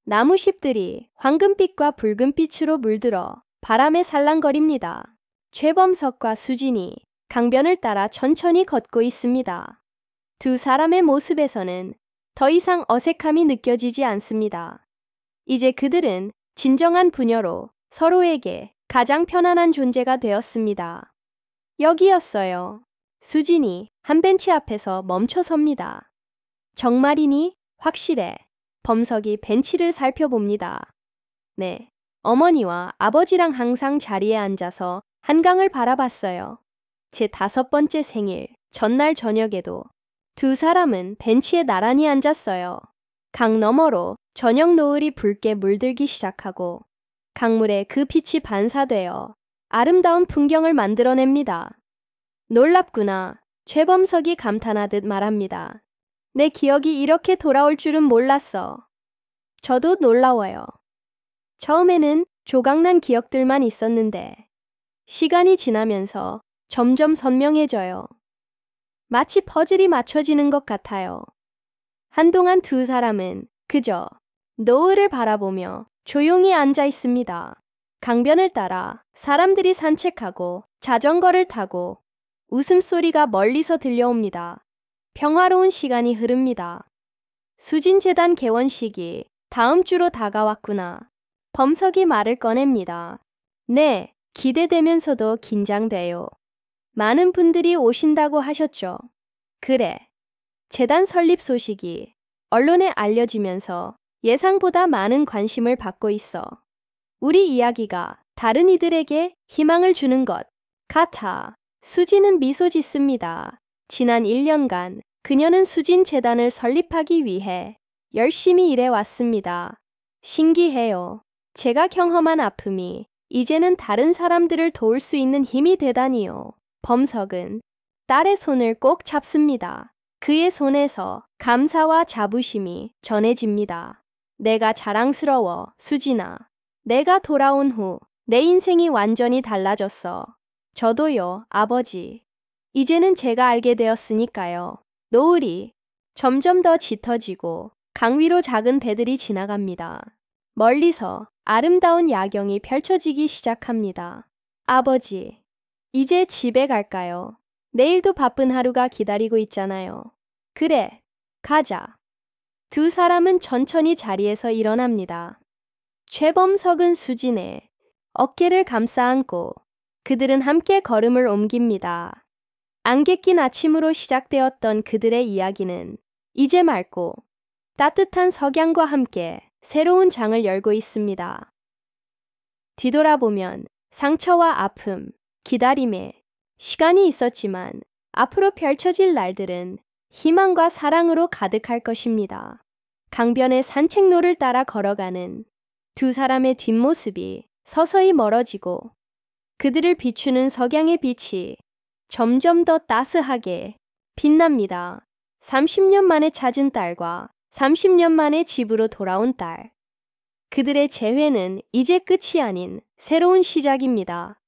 나무잎들이 황금빛과 붉은빛으로 물들어 바람에 살랑거립니다. 최범석과 수진이 강변을 따라 천천히 걷고 있습니다. 두 사람의 모습에서는 더 이상 어색함이 느껴지지 않습니다. 이제 그들은 진정한 부녀로 서로에게 가장 편안한 존재가 되었습니다. 여기였어요. 수진이 한 벤치 앞에서 멈춰 섭니다. 정말이니? 확실해. 범석이 벤치를 살펴봅니다. 네, 어머니와 아버지랑 항상 자리에 앉아서 한강을 바라봤어요. 제 5번째 생일 전날 저녁에도 두 사람은 벤치에 나란히 앉았어요. 강 너머로 저녁 노을이 붉게 물들기 시작하고 강물에 그 빛이 반사되어 아름다운 풍경을 만들어냅니다. 놀랍구나. 최범석이 감탄하듯 말합니다. 내 기억이 이렇게 돌아올 줄은 몰랐어. 저도 놀라워요. 처음에는 조각난 기억들만 있었는데 시간이 지나면서 점점 선명해져요. 마치 퍼즐이 맞춰지는 것 같아요. 한동안 두 사람은 그저 노을을 바라보며 조용히 앉아 있습니다. 강변을 따라 사람들이 산책하고 자전거를 타고 웃음소리가 멀리서 들려옵니다. 평화로운 시간이 흐릅니다. 수진재단 개원식이 다음 주로 다가왔구나. 범석이 말을 꺼냅니다. 네, 기대되면서도 긴장돼요. 많은 분들이 오신다고 하셨죠. 그래. 재단 설립 소식이 언론에 알려지면서 예상보다 많은 관심을 받고 있어. 우리 이야기가 다른 이들에게 희망을 주는 것 같아. 수진은 미소 짓습니다. 지난 1년간 그녀는 수진 재단을 설립하기 위해 열심히 일해왔습니다. 신기해요. 제가 경험한 아픔이 이제는 다른 사람들을 도울 수 있는 힘이 되다니요. 범석은 딸의 손을 꼭 잡습니다. 그의 손에서 감사와 자부심이 전해집니다. 내가 자랑스러워, 수진아. 내가 돌아온 후 내 인생이 완전히 달라졌어. 저도요, 아버지. 이제는 제가 알게 되었으니까요. 노을이 점점 더 짙어지고 강 위로 작은 배들이 지나갑니다. 멀리서 아름다운 야경이 펼쳐지기 시작합니다. 아버지, 이제 집에 갈까요? 내일도 바쁜 하루가 기다리고 있잖아요. 그래, 가자. 두 사람은 천천히 자리에서 일어납니다. 최범석은 수진의 어깨를 감싸 안고 그들은 함께 걸음을 옮깁니다. 안개 낀 아침으로 시작되었던 그들의 이야기는 이제 맑고 따뜻한 석양과 함께 새로운 장을 열고 있습니다. 뒤돌아보면 상처와 아픔, 기다림에 시간이 있었지만 앞으로 펼쳐질 날들은 희망과 사랑으로 가득할 것입니다. 강변의 산책로를 따라 걸어가는 두 사람의 뒷모습이 서서히 멀어지고 그들을 비추는 석양의 빛이 점점 더 따스하게 빛납니다. 30년 만에 찾은 딸과 30년 만에 집으로 돌아온 딸. 그들의 재회는 이제 끝이 아닌 새로운 시작입니다.